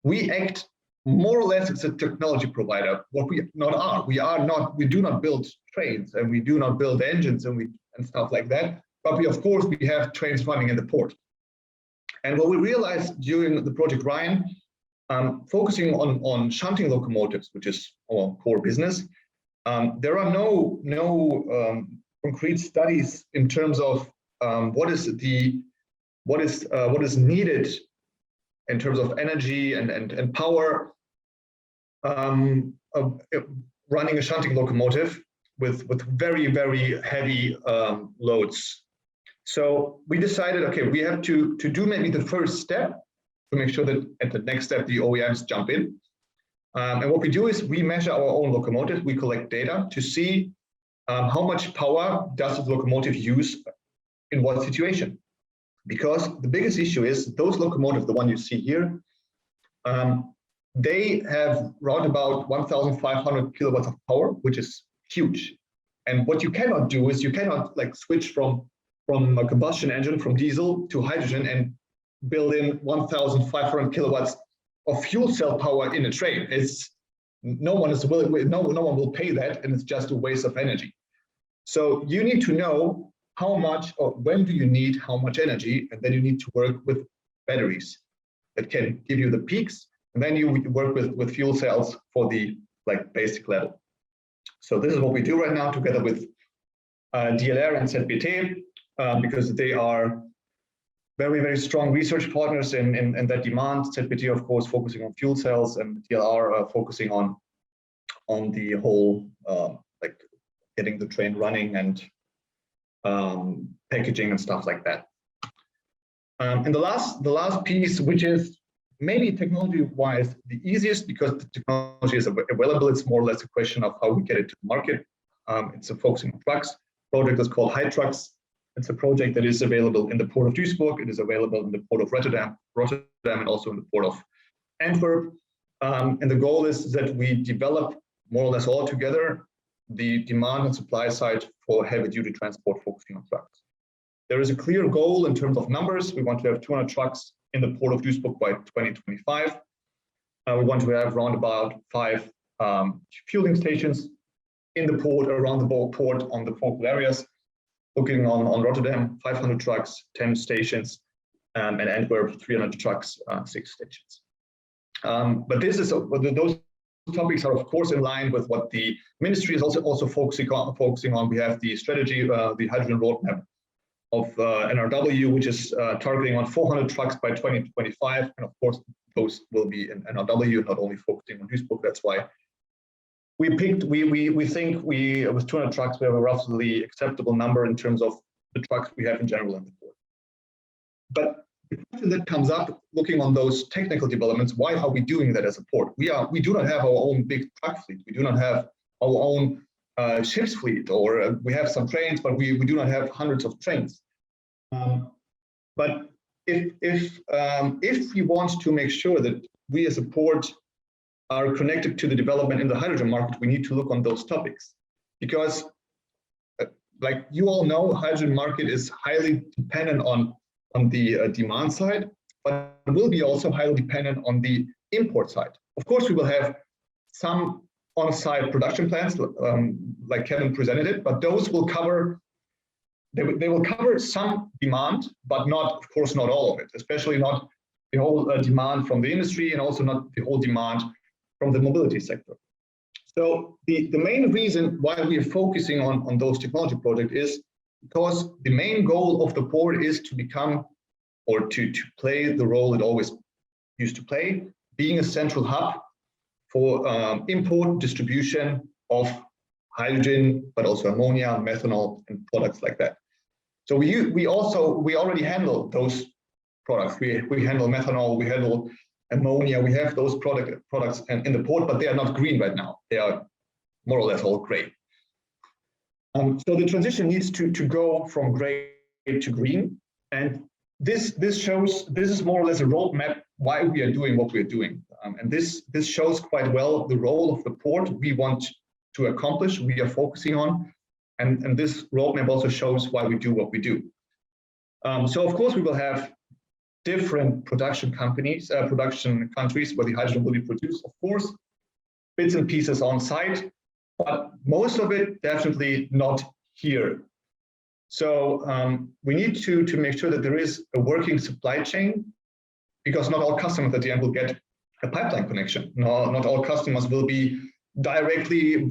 we act more or less it's a technology provider. What we do not build trains, and we do not build engines and stuff like that. But we, of course, we have trains running in the port. And what we realized during the Project Rhine, focusing on shunting locomotives, which is our core business, there are no concrete studies in terms of what is needed in terms of energy and power of running a shunting locomotive with very, very heavy loads. So we decided, okay, we have to do maybe the first step to make sure that at the next step the OEMs jump in. And what we do is we measure our own locomotive. We collect data to see how much power does the locomotive use in what situation. Because the biggest issue is those locomotives, the one you see here, they have around about 1,500 kilowatts of power, which is huge. And what you cannot do is you cannot like switch from a combustion engine, from diesel to hydrogen, and build in 1,500 kilowatts of fuel cell power in a train. No one will pay that, and it's just a waste of energy. So you need to know how much or when do you need how much energy, and then you need to work with batteries that can give you the peaks, and then you work with fuel cells for the like basic level. So this is what we do right now together with DLR and ZBT, because they are very, very strong research partners in that demand. ZBT, of course, focusing on fuel cells, and DLR focusing on the whole like getting the train running and packaging and stuff like that. And the last piece, which is maybe technology-wise the easiest because the technology is available. It's more or less a question of how we get it to the market. It's a focusing on trucks. Project is called HydrOxy. It's a project that is available in the port of Duisburg. It is available in the port of Rotterdam, and also in the port of Antwerp. And the goal is that we develop more or less all together the demand and supply side for heavy-duty transport focusing on trucks. There is a clear goal in terms of numbers. We want to have 200 trucks in the port of Duisburg by 2025. We want to have around about 5 fueling stations in the port, around the port on the focal areas. Looking on Rotterdam, 500 trucks, 10 stations, and Antwerp, 300 trucks, 6 stations. But this is those topics are of course in line with what the ministry is also focusing on. We have the strategy, the hydrogen roadmap of NRW, which is targeting on 400 trucks by 2025, and of course those will be in NRW, not only focusing on Duisburg. That's why we think with 200 trucks we have a roughly acceptable number in terms of the trucks we have in general in the port. But the question that comes up looking on those technical developments, why are we doing that as a port? We do not have our own big truck fleet. We do not have our own ships fleet, or we have some trains, but we do not have hundreds of trains. But if we want to make sure that we as a port are connected to the development in the hydrogen market, we need to look on those topics, because like you all know, hydrogen market is highly dependent on the demand side, but it will be also highly dependent on the import side. Of course, we will have some on-site production plants, like Kevin presented it, but those will cover, they will cover some demand, but not, of course, not all of it, especially not the whole demand from the industry, and also not the whole demand from the mobility sector. So the main reason why we are focusing on those technology projects is because the main goal of the port is to become, or to play the role it always used to play, being a central hub for import, distribution of hydrogen, but also ammonia, methanol, and products like that. So we already handle those products. We handle methanol, we handle ammonia, we have those products in the port, but they are not green right now. They are more or less all gray. So the transition needs to go from gray to green, and this is more or less a roadmap why we are doing what we are doing, and this shows quite well the role of the port we want to accomplish, we are focusing on, and this roadmap also shows why we do what we do. So of course we will have different production countries where the hydrogen will be produced. Of course, bits and pieces on site, but most of it definitely not here. So we need to make sure that there is a working supply chain, because not all customers at the end will get a pipeline connection. No, not all customers will be directly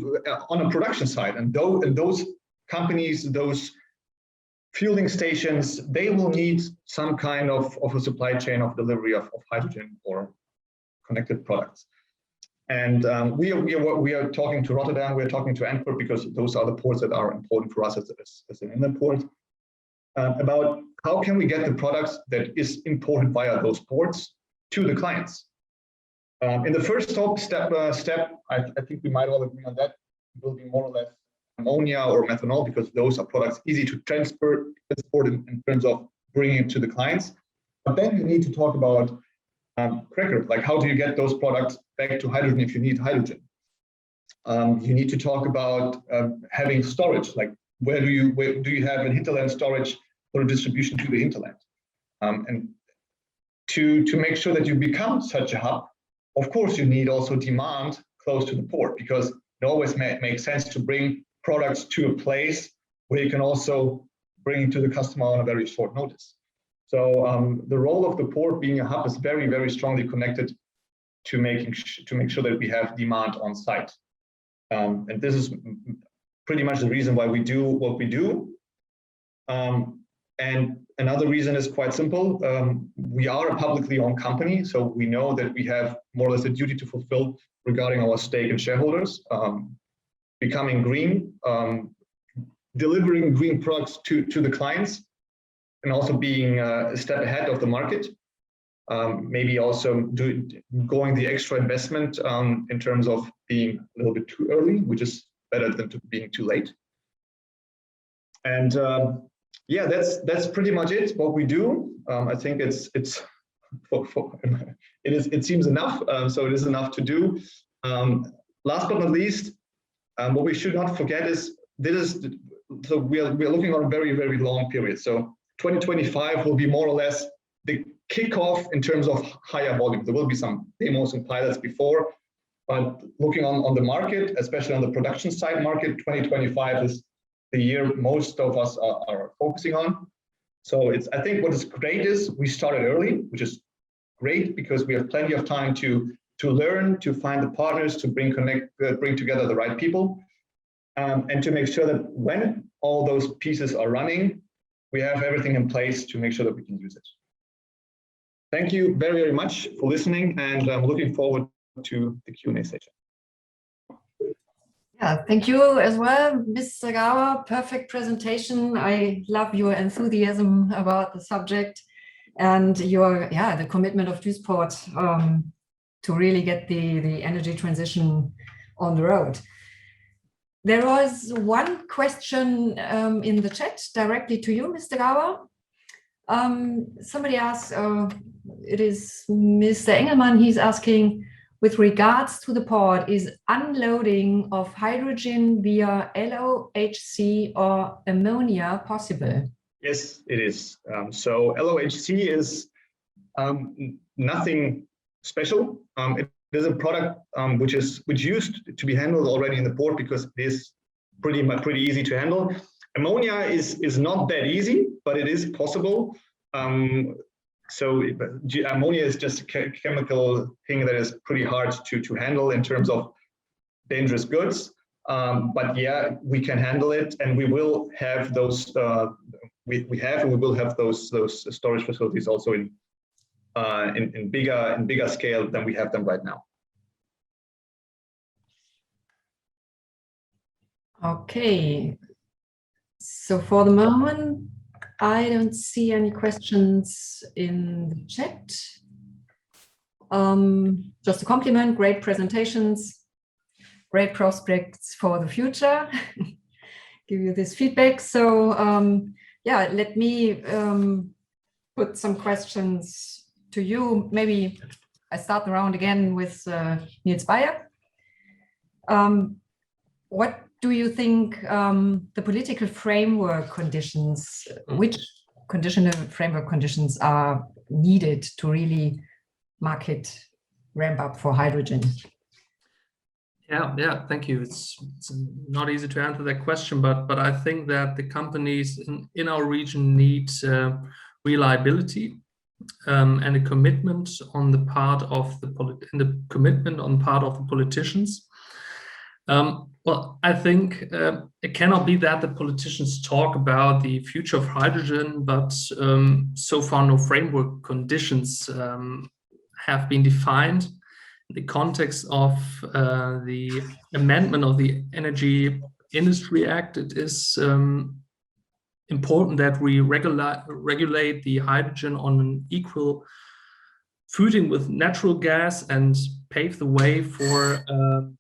on a production site, and those companies, those fueling stations, they will need some kind of a supply chain of delivery of hydrogen or connected products. And we are talking to Rotterdam, we're talking to Antwerp, because those are the ports that are important for us as an inland port, about how can we get the products that is imported via those ports to the clients. In the first step, I think we might all agree on that. It will be more or less ammonia or methanol, because those are products easy to transport in terms of bringing it to the clients. But then you need to talk about cracker, like how do you get those products back to hydrogen if you need hydrogen? You need to talk about having storage, like where do you have an hinterland storage for distribution to the hinterland? And to make sure that you become such a hub, of course you need also demand close to the port, because it always makes sense to bring products to a place where you can also bring it to the customer on a very short notice. So the role of the port being a hub is very, very strongly connected to make sure that we have demand on site. And this is pretty much the reason why we do what we do. And another reason is quite simple. We are a publicly owned company, so we know that we have more or less a duty to fulfill regarding our stake in shareholders, becoming green, delivering green products to the clients, and also being a step ahead of the market. Maybe also going the extra investment in terms of being a little bit too early, which is better than being too late. And yeah, that's pretty much it. What we do, I think it seems enough. So it is enough to do. Last but not least, what we should not forget is so we are looking on a very, very long period. So 2025 will be more or less the kickoff in terms of higher volume. There will be some demos and pilots before, but looking on the market, especially on the production side market, 2025 is the year most of us are focusing on. So I think what is great is we started early, which is great because we have plenty of time to learn, to find the partners, to bring together the right people, and to make sure that when all those pieces are running, we have everything in place to make sure that we can use it. Thank you very, very much for listening, and I'm looking forward to the Q&A session. Yeah, thank you as well, Mr. Garbar. Perfect presentation. I love your enthusiasm about the subject and the commitment of Duisport to really get the energy transition on the road. There was one question in the chat directly to you, Mr. Garbar. Somebody asked, it is Mr. Engelmann, he's asking, with regards to the port, is unloading of hydrogen via LOHC or ammonia possible? Yes, it is. So LOHC is nothing special. It is a product which used to be handled already in the port because it is pretty easy to handle. Ammonia is not that easy, but it is possible. So ammonia is just a chemical thing that is pretty hard to handle in terms of dangerous goods. But yeah, we can handle it, and we will have those. We have and we will have those storage facilities also in bigger scale than we have them right now. Okay. So for the moment, I don't see any questions in the chat. Just a compliment, great presentations, great prospects for the future. Give you this feedback. So yeah, let me put some questions to you. Maybe I start the round again with Nils Beyer. What do you think the political framework conditions, which conditional framework conditions are needed to really market ramp up for hydrogen? Yeah, thank you. It's not easy to answer that question, but I think that the companies in our region need reliability and a commitment on the part of the politicians. Well, I think it cannot be that the politicians talk about the future of hydrogen, but so far no framework conditions have been defined. In the context of the amendment of the Energy Industry Act, it is important that we regulate the hydrogen on an equal footing with natural gas and pave the way for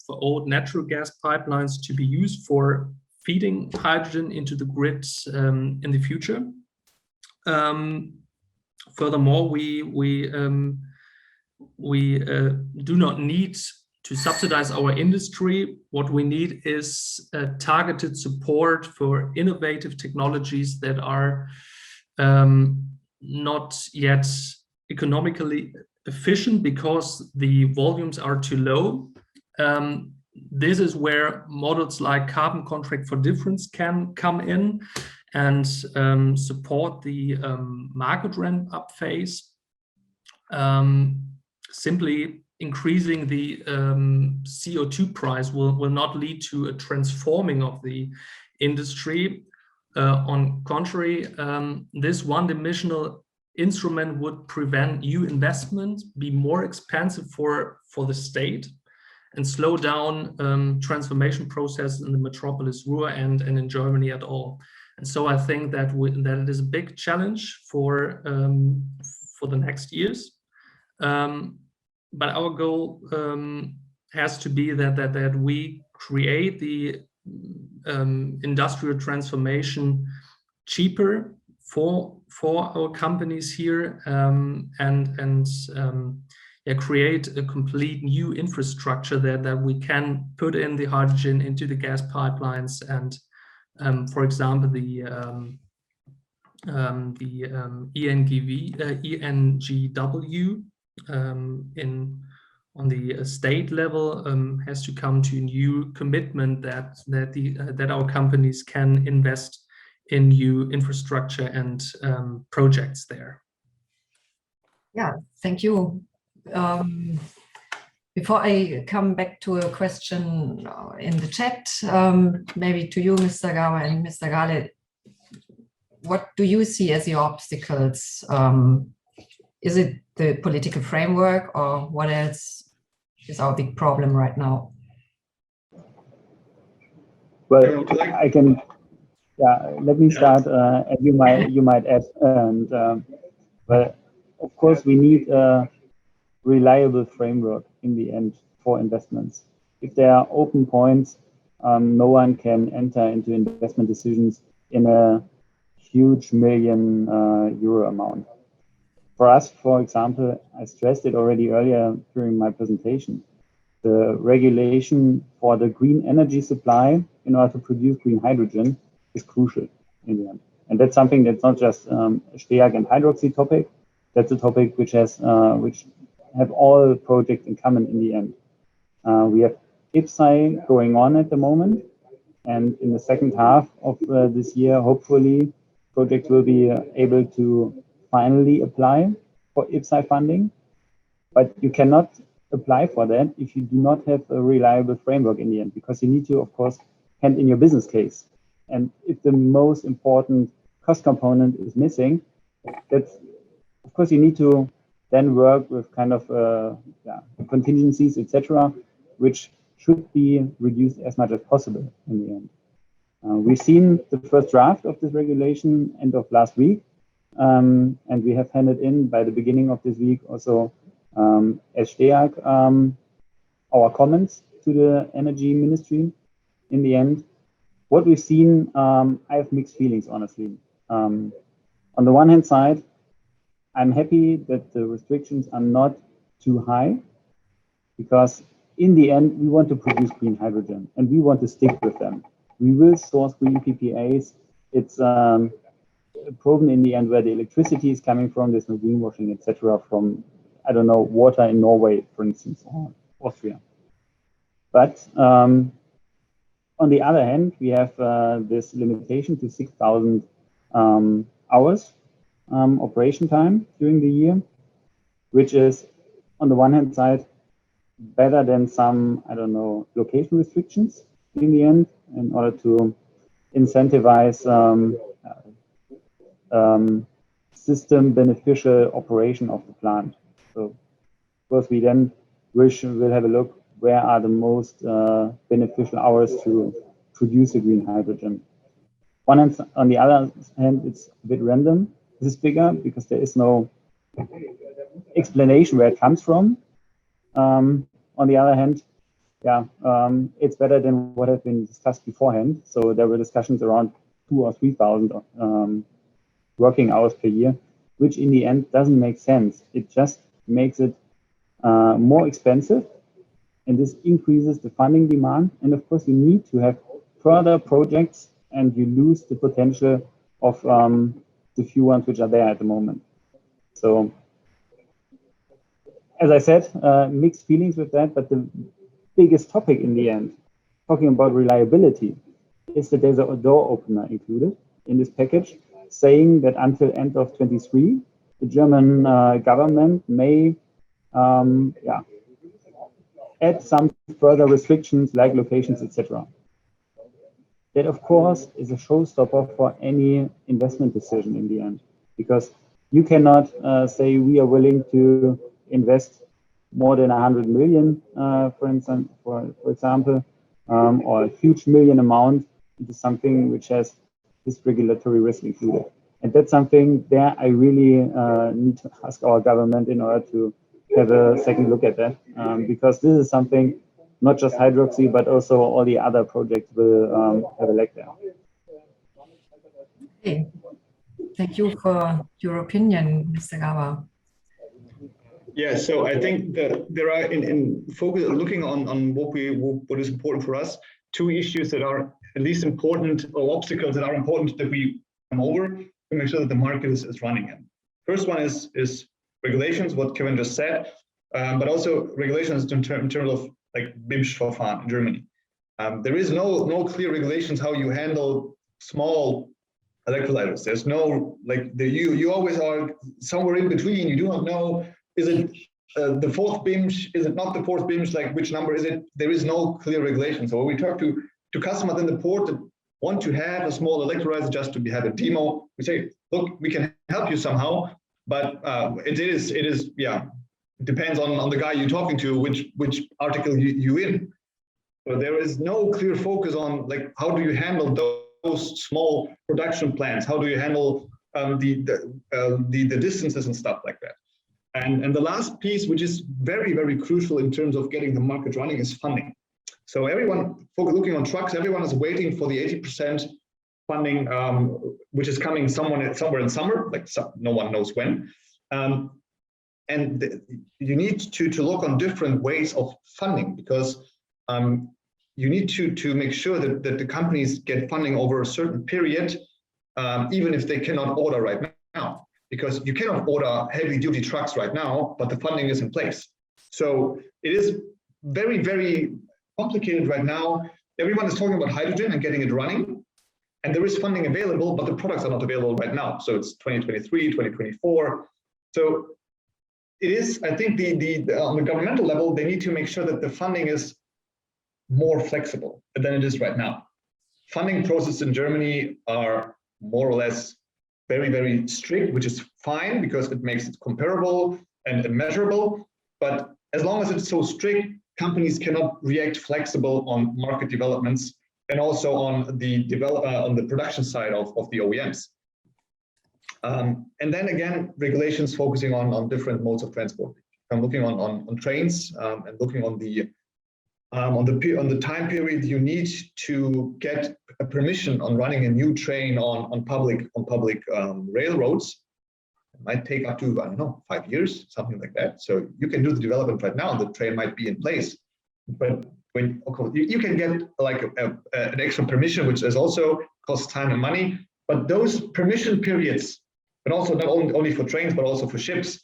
old natural gas pipelines to be used for feeding hydrogen into the grid in the future. Furthermore, we do not need to subsidize our industry. What we need is targeted support for innovative technologies that are not yet economically efficient because the volumes are too low. This is where models like carbon contract for difference can come in and support the market ramp up phase. Simply increasing the CO2 price will not lead to a transforming of the industry. On contrary, this one-dimensional instrument would prevent new investment, be more expensive for the state, and slow down transformation process in the Metropolis Ruhr and in Germany at all. And so I think that it is a big challenge for the next years. But our goal has to be that we create the industrial transformation cheaper for our companies here and create a complete new infrastructure that we can put in the hydrogen into the gas pipelines and, for example, the ENGW on the state level has to come to a new commitment that our companies can invest in new infrastructure and projects there. Yeah, thank you. Before I come back to a question in the chat, maybe to you, Mr. Garbar and Mr. Galle, what do you see as the obstacles? Is it the political framework, or what else is our big problem right now? Well, I can. Yeah, let me start. And you might add. And well, of course, we need a reliable framework in the end for investments. If there are open points, no one can enter into investment decisions in a huge million euro amount. For us, for example, I stressed it already earlier during my presentation, the regulation for the green energy supply in order to produce green hydrogen is crucial in the end. And that's something that's not just a STEAG and HydrOxy topic, that's a topic which has which have all projects in common in the end. We have IPCEI going on at the moment, and in the second half of this year, hopefully, projects will be able to finally apply for IPCEI funding, but you cannot apply for that if you do not have a reliable framework in the end, because you need to, of course, hand in your business case. And if the most important cost component is missing, that's, of course, you need to then work with kind of contingencies, etc., which should be reduced as much as possible in the end. We've seen the first draft of this regulation end of last week, and we have handed in by the beginning of this week also as STEAG our comments to the Energy Ministry. In the end, what we've seen, I have mixed feelings, honestly. On the one hand side, I'm happy that the restrictions are not too high, because in the end, we want to produce green hydrogen and we want to stick with them. We will source green PPAs. It's proven in the end where the electricity is coming from. There's no greenwashing, etc. from, I don't know, water in Norway, for instance, or Austria. But on the other hand, we have this limitation to 6,000 hours operation time during the year, which is on the one hand side better than some, I don't know, location restrictions in the end, in order to incentivize system beneficial operation of the plant. So of course we then will have a look where are the most beneficial hours to produce a green hydrogen. On the other hand, it's a bit random. This is bigger because there is no explanation where it comes from. On the other hand, yeah, it's better than what has been discussed beforehand. So there were discussions around 2,000 or 3,000 working hours per year, which in the end doesn't make sense. It just makes it more expensive, and this increases the funding demand. And of course, you need to have further projects, and you lose the potential of the few ones which are there at the moment. So, as I said, mixed feelings with that, but the biggest topic in the end, talking about reliability, is that there's a door opener included in this package, saying that until end of 23, the German government may add some further restrictions like locations, etc. That, of course, is a showstopper for any investment decision in the end, because you cannot say we are willing to invest more than 100 million, for instance, for example, or a huge million amount into something which has this regulatory risk included. And that's something there I really need to ask our government in order to have a second look at that, because this is something not just HydrOxy, but also all the other projects will have a leg there. Okay. Thank you for your opinion, Mr. Garbar. Yeah, so I think that there are, in focus, looking on what is important for us, two issues that are at least important, or obstacles that are important that we come over to make sure that the market is running in. First one is regulations, what Kevin just said, but also regulations in terms of like BIMSch-Verfahren in Germany. There is no clear regulations how you handle small electrolyzers. There's no, like, you always are somewhere in between. You do not know, is it the fourth BIMSch, is it not the fourth BIMSch, like which number is it? There is no clear regulation. So when we talk to customers in the port that want to have a small electrolyzer just to have a demo, we say, look, we can help you somehow, but it is yeah, it depends on the guy you're talking to, which article you in. So there is no clear focus on, like, how do you handle those small production plants? How do you handle the distances and stuff like that? And the last piece, which is very, very crucial in terms of getting the market running, is funding. So everyone looking on trucks, everyone is waiting for the 80% funding, which is coming somewhere in summer, like no one knows when. And you need to look on different ways of funding, because you need to make sure that the companies get funding over a certain period, even if they cannot order right now, because you cannot order heavy duty trucks right now, but the funding is in place. So it is very, very complicated right now. Everyone is talking about hydrogen and getting it running, and there is funding available, but the products are not available right now. So it's 2023, 2024. So it is, I think on the governmental level, they need to make sure that the funding is more flexible than it is right now. Funding processes in Germany are more or less very, very strict, which is fine because it makes it comparable and measurable. But as long as it's so strict, companies cannot react flexible on market developments and also on the production side of the OEMs. And then again, regulations focusing on different modes of transport. I'm looking on trains and looking on the time period you need to get a permission on running a new train on public railroads. It might take up to, I don't know, 5 years, something like that. So you can do the development right now, the train might be in place, but when you can get like an extra permission, which is also costs time and money. But those permission periods, and also not only for trains, but also for ships,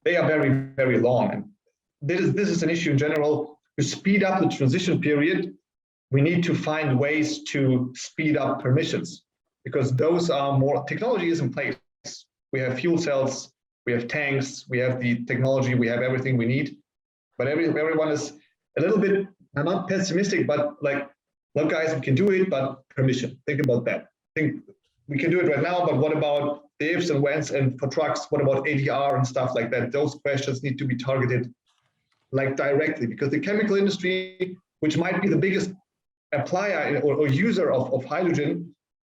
they are very, very long. And this is an issue in general. To speed up the transition period, we need to find ways to speed up permissions, because those are more, technology is in place. We have fuel cells, we have tanks, we have the technology, we have everything we need. But everyone is a little bit, I'm not pessimistic, but like, look guys, we can do it, but permission, think about that. Think we can do it right now, but what about the ifs and whens, and for trucks, what about ADR and stuff like that? Those questions need to be targeted like directly, because the chemical industry, which might be the biggest applier or user of hydrogen,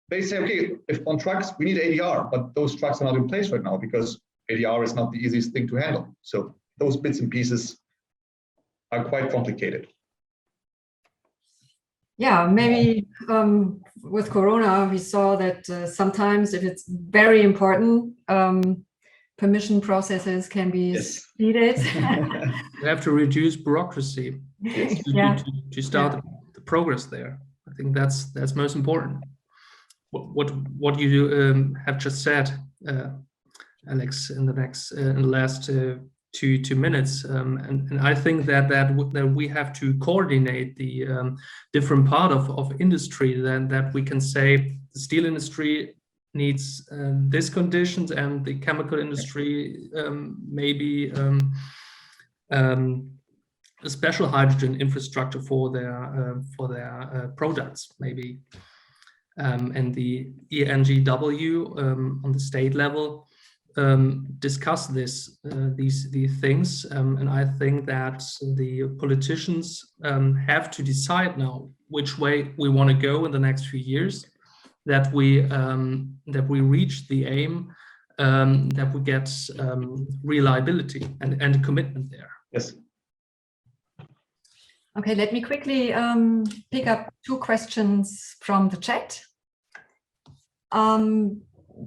they say, okay, if on trucks, we need ADR, but those trucks are not in place right now because ADR is not the easiest thing to handle. So those bits and pieces are quite complicated. Yeah, maybe with Corona, we saw that sometimes if it's very important, permission processes can be speeded. We have to reduce bureaucracy to start the progress there. I think that's most important. What you have just said, Alex, in the last 2 minutes, and I think that we have to coordinate the different part of industry. Then that we can say the steel industry needs these conditions, and the chemical industry maybe a special hydrogen infrastructure for their products, maybe, and the ENGW on the state level discuss these things, and I think that the politicians have to decide now which way we want to go in the next few years, that we reach the aim, that we get reliability and a commitment there. Yes. Okay, let me quickly pick up 2 questions from the chat.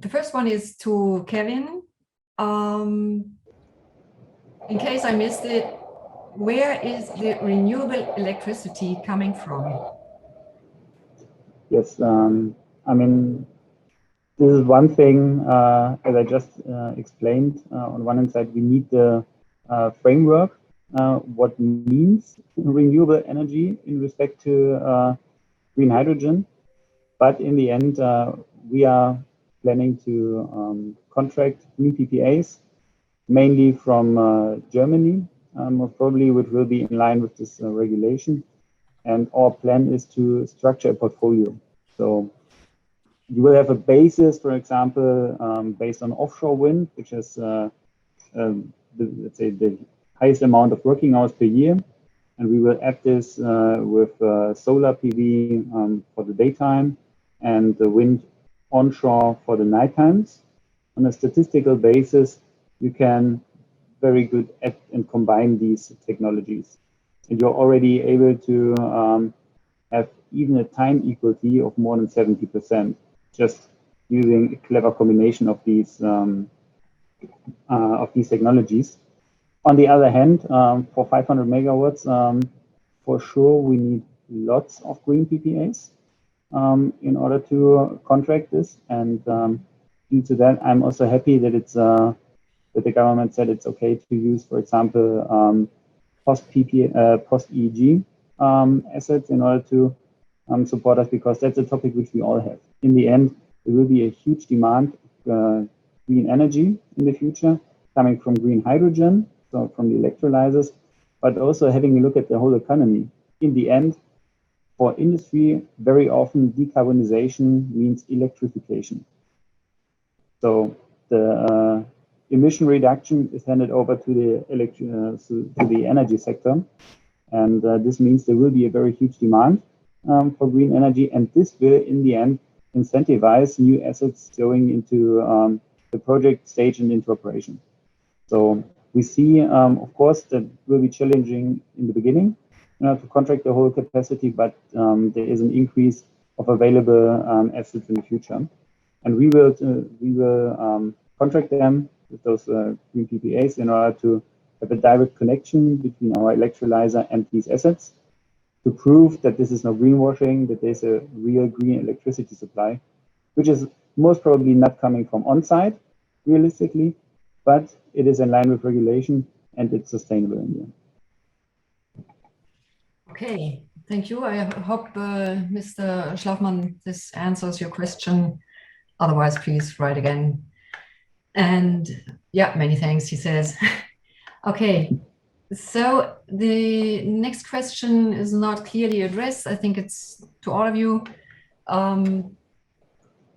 The first one is to Kevin. In case I missed it, where is the renewable electricity coming from? Yes, I mean, this is one thing, as I just explained. On one hand side, we need the framework, what means renewable energy in respect to green hydrogen. But in the end, we are planning to contract green PPAs, mainly from Germany, most probably, which will be in line with this regulation. And our plan is to structure a portfolio. So you will have a basis, for example, based on offshore wind, which is, let's say, the highest amount of working hours per year. And we will add this with solar PV for the daytime and the wind onshore for the night times. On a statistical basis, you can very good add and combine these technologies. And you're already able to have even a time equality of more than 70%, just using a clever combination of these technologies. On the other hand, for 500 megawatts, for sure we need lots of green PPAs in order to contract this. And due to that, I'm also happy that it's that the government said it's okay to use, for example, post-EEG assets in order to support us, because that's a topic which we all have. In the end, there will be a huge demand for green energy in the future, coming from green hydrogen, so from the electrolyzers, but also having a look at the whole economy. In the end, for industry, very often decarbonization means electrification. So the emission reduction is handed over to the energy sector, and this means there will be a very huge demand for green energy, and this will, in the end, incentivize new assets going into the project stage and into operation. So we see, of course, that will be challenging in the beginning, to contract the whole capacity, but there is an increase of available assets in the future, and we will contract them with those green PPAs in order to have a direct connection between our electrolyzer and these assets, to prove that this is no greenwashing, that there's a real green electricity supply, which is most probably not coming from on-site, realistically, but it is in line with regulation and it's sustainable in the end. Okay, thank you. I hope, Mr. Schlafmann, this answers your question. Otherwise, please write again. And yeah, many thanks, he says. Okay, so the next question is not clearly addressed. I think it's to all of you.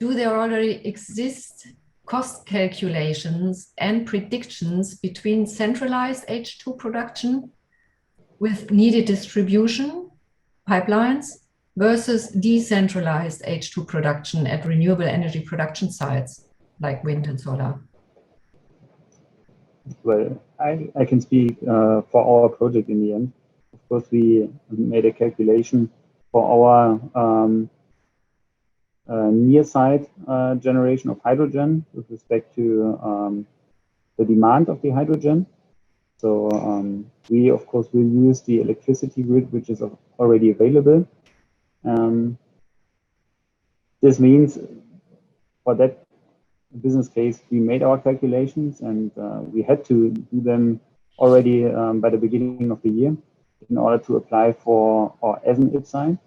Do there already exist cost calculations and predictions between centralized H2 production with needed distribution pipelines versus decentralized H2 production at renewable energy production sites like wind and solar? Well, I can speak for our project in the end. Of course, we made a calculation for our near site generation of hydrogen with respect to the demand of the hydrogen. So we, of course, will use the electricity grid, which is already available. This means for that business case, we made our calculations and we had to do them already by the beginning of the year in order to apply for our Essen IPSI.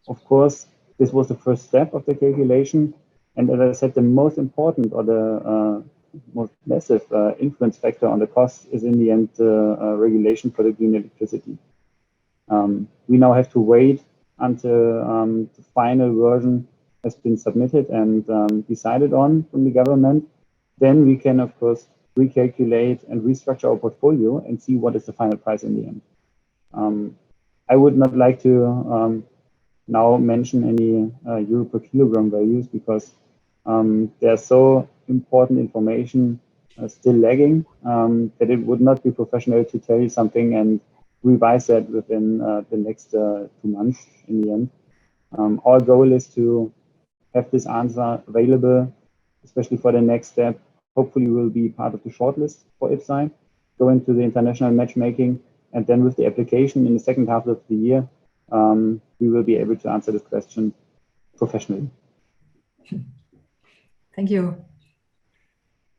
Of course, this was the first step of the calculation. And as I said, the most important or the most massive influence factor on the cost is in the end regulation for the green electricity. We now have to wait until the final version has been submitted and decided on from the government. Then we can, of course, recalculate and restructure our portfolio and see what is the final price in the end. I would not like to now mention any euro per kilogram values because there's so important information still lagging that it would not be professional to tell you something and revise that within the next 2 months in the end. Our goal is to have this answer available, especially for the next step. Hopefully we'll be part of the shortlist for IPSI, go into the international matchmaking, and then with the application in the second half of the year, we will be able to answer this question professionally. Thank you.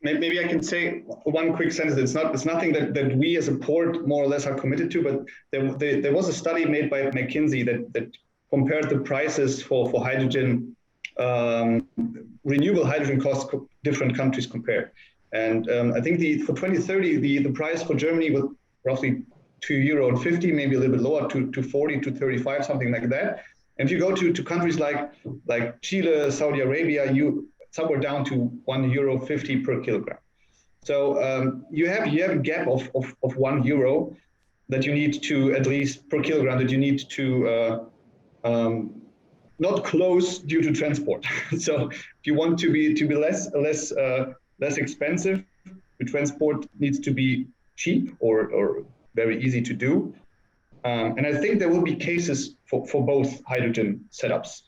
Maybe I can say one quick sentence. It's nothing that we as a port more or less are committed to, but there was a study made by McKinsey that compared the prices for hydrogen, renewable hydrogen costs different countries compare. And I think for 2030, the price for Germany was roughly €2.50, maybe a little bit lower, to 40 to 35, something like that. And if you go to countries like Chile, Saudi Arabia, somewhere down to €1.50 per kilogram. So you have a gap of €1 that you need to, at least per kilogram, that you need to not close due to transport. So if you want to be less expensive, the transport needs to be cheap or very easy to do. And I think there will be cases for both hydrogen setups.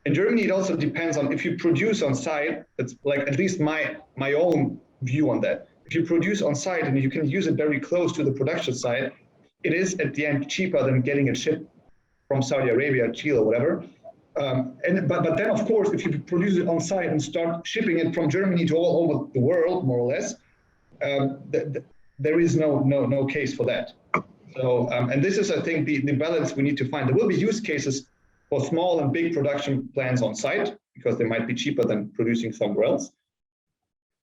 In Germany, it also depends on if you produce on site. It's like at least my own view on that. If you produce on site and you can use it very close to the production site, it is at the end cheaper than getting it shipped from Saudi Arabia, Chile, or whatever. But then, of course, if you produce it on site and start shipping it from Germany to all over the world, more or less, there is no case for that. So, and this is, I think, the balance we need to find. There will be use cases for small and big production plants on site because they might be cheaper than producing somewhere else.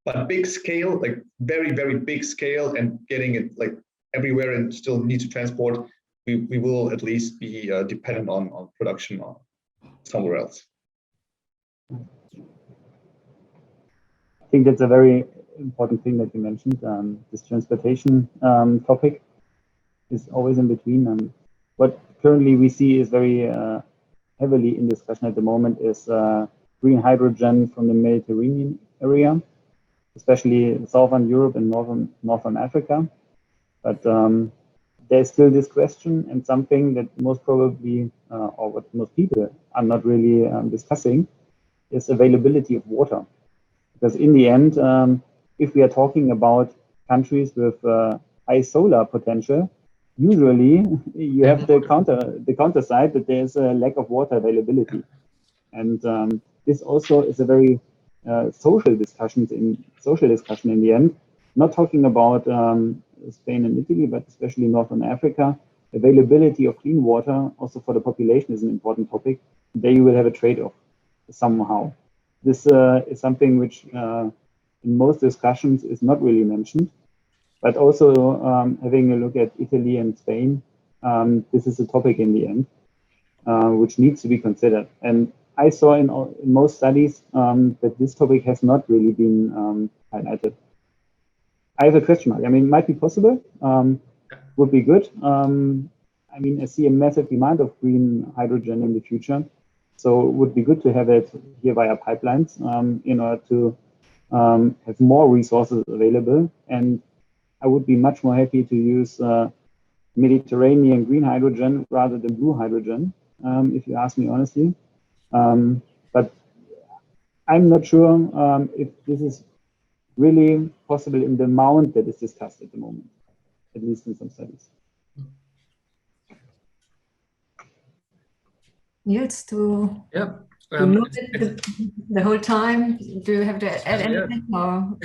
But big scale, like very, very big scale, and getting it like everywhere and still need to transport, we will at least be dependent on production somewhere else. I think that's a very important thing that you mentioned. This transportation topic is always in between. What currently we see is very heavily in discussion at the moment is green hydrogen from the Mediterranean area, especially Southern Europe and Northern Africa. But there's still this question, and something that most probably, or what most people are not really discussing, is availability of water. Because in the end, if we are talking about countries with high solar potential, usually you have the counter side that there's a lack of water availability. And this also is a very social discussion in the end. Not talking about Spain and Italy, but especially Northern Africa. Availability of clean water also for the population is an important topic. There you will have a trade-off somehow. This is something which in most discussions is not really mentioned, but also having a look at Italy and Spain, this is a topic in the end, which needs to be considered. And I saw in most studies that this topic has not really been highlighted. I have a question mark. I mean, it might be possible, would be good. I mean, I see a massive demand of green hydrogen in the future. So it would be good to have it here via pipelines in order to have more resources available. And I would be much more happy to use Mediterranean green hydrogen rather than blue hydrogen, if you ask me honestly. But I'm not sure if this is really possible in the amount that is discussed at the moment, at least in some studies. Nils, to note it the whole time, do you have to add anything? Or?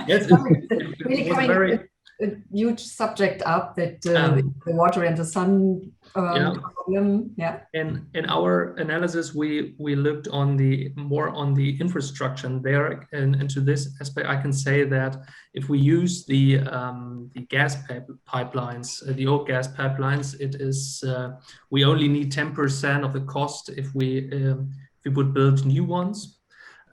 Yes, it's really coming a huge subject up that the water and the sun problem. Yeah. In our analysis, we looked on more on the infrastructure, and there, and to this aspect, I can say that if we use the gas pipelines, the old gas pipelines, it is we only need 10% of the cost if we would build new ones.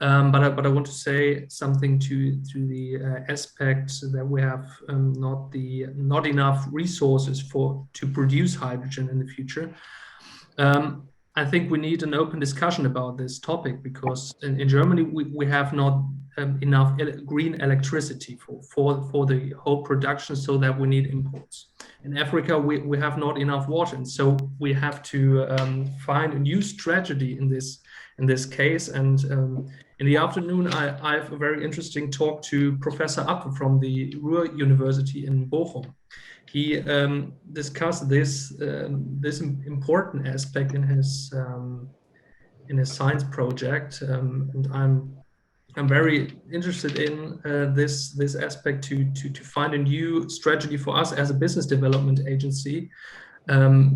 But I want to say something to the aspect that we have not enough resources to produce hydrogen in the future. I think we need an open discussion about this topic, because in Germany we have not enough green electricity for the whole production, so that we need imports. In Africa we have not enough water, and so we have to find a new strategy in this case. And in the afternoon, I have a very interesting talk to Professor Apfel from the Ruhr University in Bochum. He discussed this important aspect in his science project, and I'm very interested in this aspect to find a new strategy for us as a business development agency.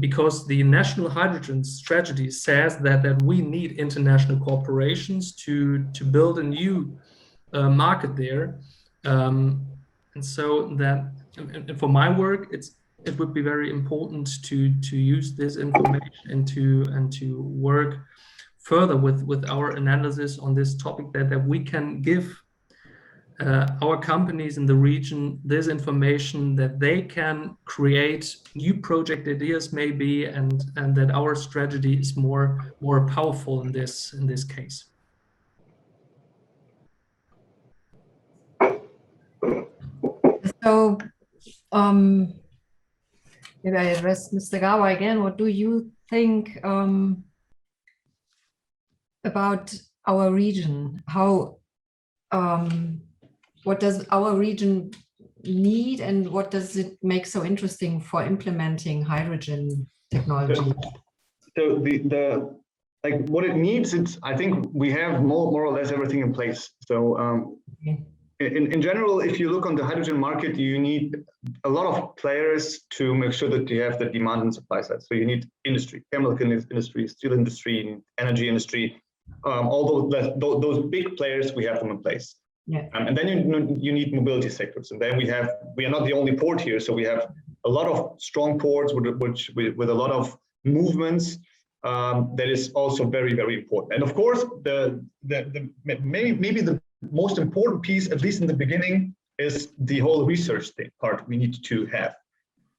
Because the national hydrogen strategy says that we need international corporations to build a new market there, and so that, and for my work, it would be very important to use this information and to work further with our analysis on this topic, that we can give our companies in the region this information, that they can create new project ideas maybe, and that our strategy is more powerful in this case. So maybe I address Mr. Garbar again. What do you think about our region? How what does our region need, and what does it make so interesting for implementing hydrogen technology? So the like what it needs, I think we have more or less everything in place. So in general, if you look on the hydrogen market, you need a lot of players to make sure that you have the demand and supply side. So you need industry, chemical industry, steel industry, energy industry. All those big players, we have them in place. Yeah. And then you need mobility sectors, and then we are not the only port here, so we have a lot of strong ports with a lot of movements. That is also very, very important. And of course, maybe the most important piece, at least in the beginning, is the whole research part we need to have.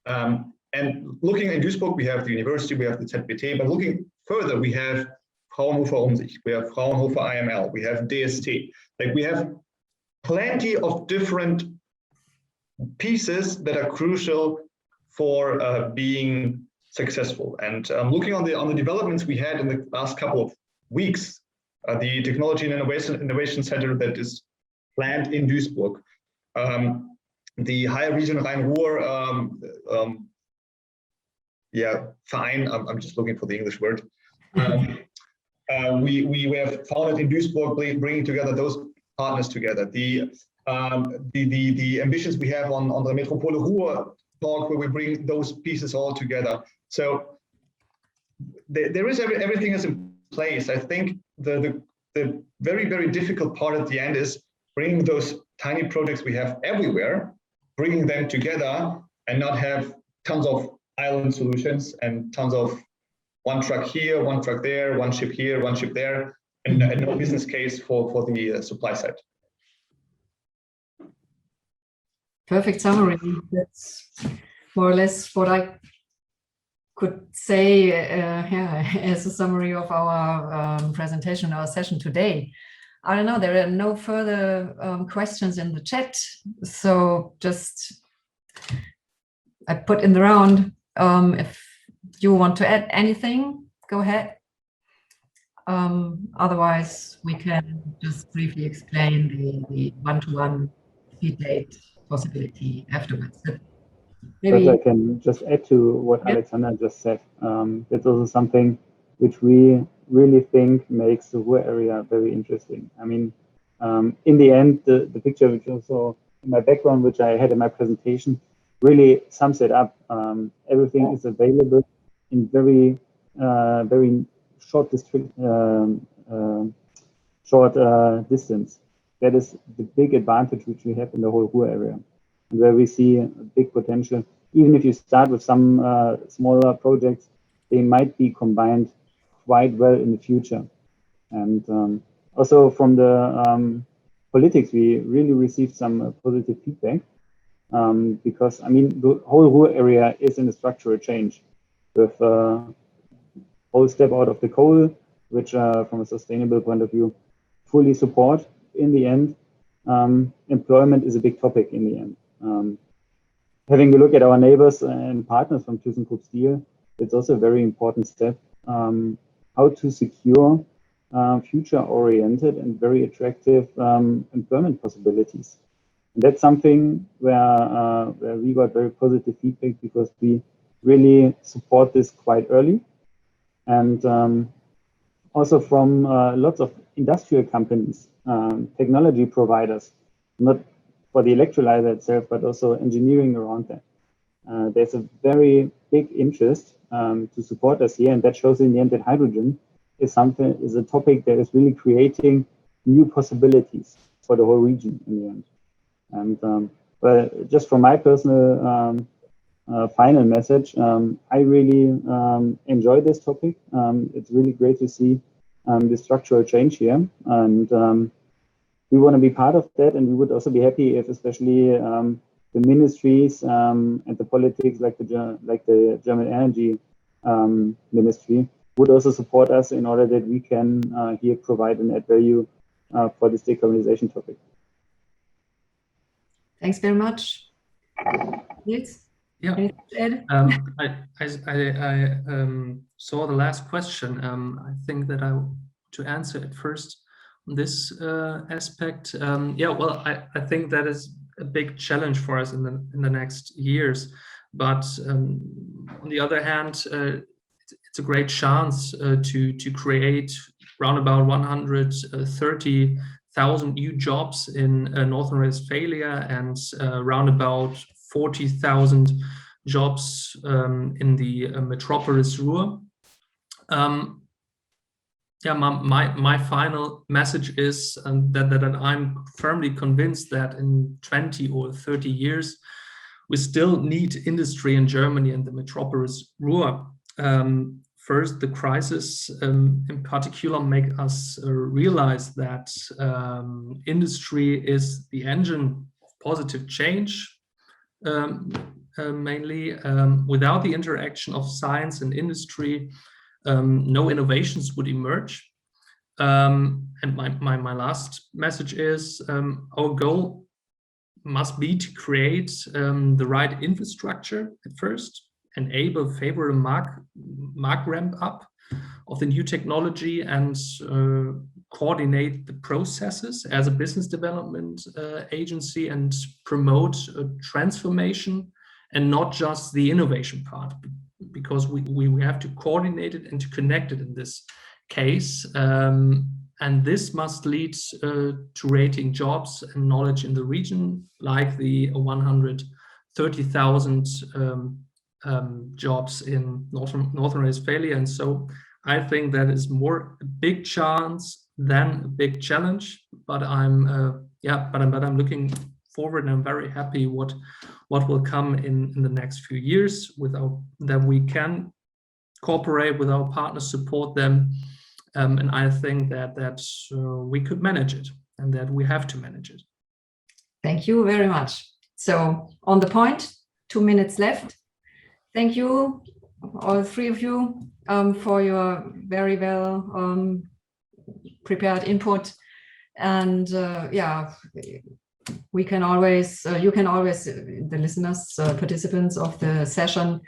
And looking in Duisburg, we have the university, we have the ZBT, but looking further, we have Fraunhofer Umsicht, we have Fraunhofer IML, we have DST. Like, we have plenty of different pieces that are crucial for being successful. And looking on the developments we had in the last couple of weeks, the Technology and Innovation Center that is planned in Duisburg, the Higher Region Rhein-Ruhr, Verein, I'm just looking for the English word, we have founded in Duisburg, bringing together those partners together. The ambitions we have on the Metropole Ruhr talk, where we bring those pieces all together. So there is everything is in place. I think the very, very difficult part at the end is bringing those tiny projects we have everywhere, bringing them together and not have tons of island solutions and tons of one truck here, one truck there, one ship here, one ship there, and no business case for the supply side. Perfect summary. That's more or less what I could say as a summary of our presentation, our session today. I don't know, there are no further questions in the chat, so just I put in the round. If you want to add anything, go ahead. Otherwise, we can just briefly explain the one-to-one feed date possibility afterwards. Maybe I can just add to what Alexander just said. That's also something which we really think makes the Ruhr area very interesting. I mean, in the end, the picture which also in my background, which I had in my presentation, really sums it up. Everything is available in very short distance. That is the big advantage which we have in the whole Ruhr area, and where we see a big potential. Even if you start with some smaller projects, they might be combined quite well in the future. And also from the politics, we really received some positive feedback, because I mean the whole Ruhr area is in a structural change with whole step out of the coal, which from a sustainable point of view fully support. In the end, employment is a big topic in the end. Having a look at our neighbors and partners from ThyssenKrupp Steel, it's also a very important step, how to secure future-oriented and very attractive employment possibilities. And that's something where we got very positive feedback, because we really support this quite early. And also from lots of industrial companies, technology providers, not for the electrolyzer itself, but also engineering around that. There's a very big interest to support us here, and that shows in the end that hydrogen is a topic that is really creating new possibilities for the whole region in the end. And but just from my personal final message, I really enjoy this topic. It's really great to see the structural change here, and we want to be part of that. And we would also be happy if, especially the ministries and the politics, like the German Energy Ministry, would also support us in order that we can here provide an add value for this decarbonization topic. Thanks very much. Nils? Yeah, I saw the last question. I think that to answer it first on this aspect. Yeah, well, I think that is a big challenge for us in the next years. But on the other hand, it's a great chance to create around about 130,000 new jobs in Northern Westphalia, and around about 40,000 jobs in the Metropolis Ruhr. Yeah, my final message is that I'm firmly convinced that in 20 or 30 years, we still need industry in Germany and the Metropolis Ruhr. First, the crisis in particular make us realize that industry is the engine of positive change. Mainly, without the interaction of science and industry, no innovations would emerge. And my last message is our goal must be to create the right infrastructure at first, enable favorable mark ramp up of the new technology, and coordinate the processes as a business development agency, and promote a transformation and not just the innovation part, because we have to coordinate it and to connect it in this case. And this must lead to creating jobs and knowledge in the region, like the 130,000 jobs in Northern Westphalia. And so I think that is more a big chance than a big challenge. But I'm I'm looking forward, and I'm very happy what will come in the next few years, that we can cooperate with our partners, support them. And I think that we could manage it, and that we have to manage it. Thank you very much. So on the point, 2 minutes left. Thank you, all three of you, for your very well prepared input. And we can always, you can always, the listeners, participants of the session,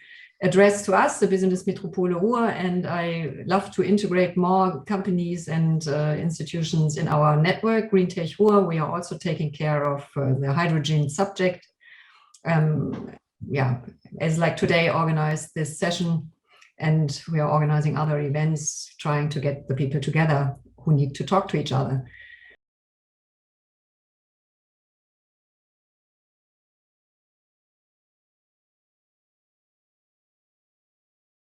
address to us, the business Metropole Ruhr, and I love to integrate more companies and institutions in our network, Greentech Ruhr. We are also taking care of the hydrogen subject. As like today, organized this session, and we are organizing other events, trying to get the people together who need to talk to each other.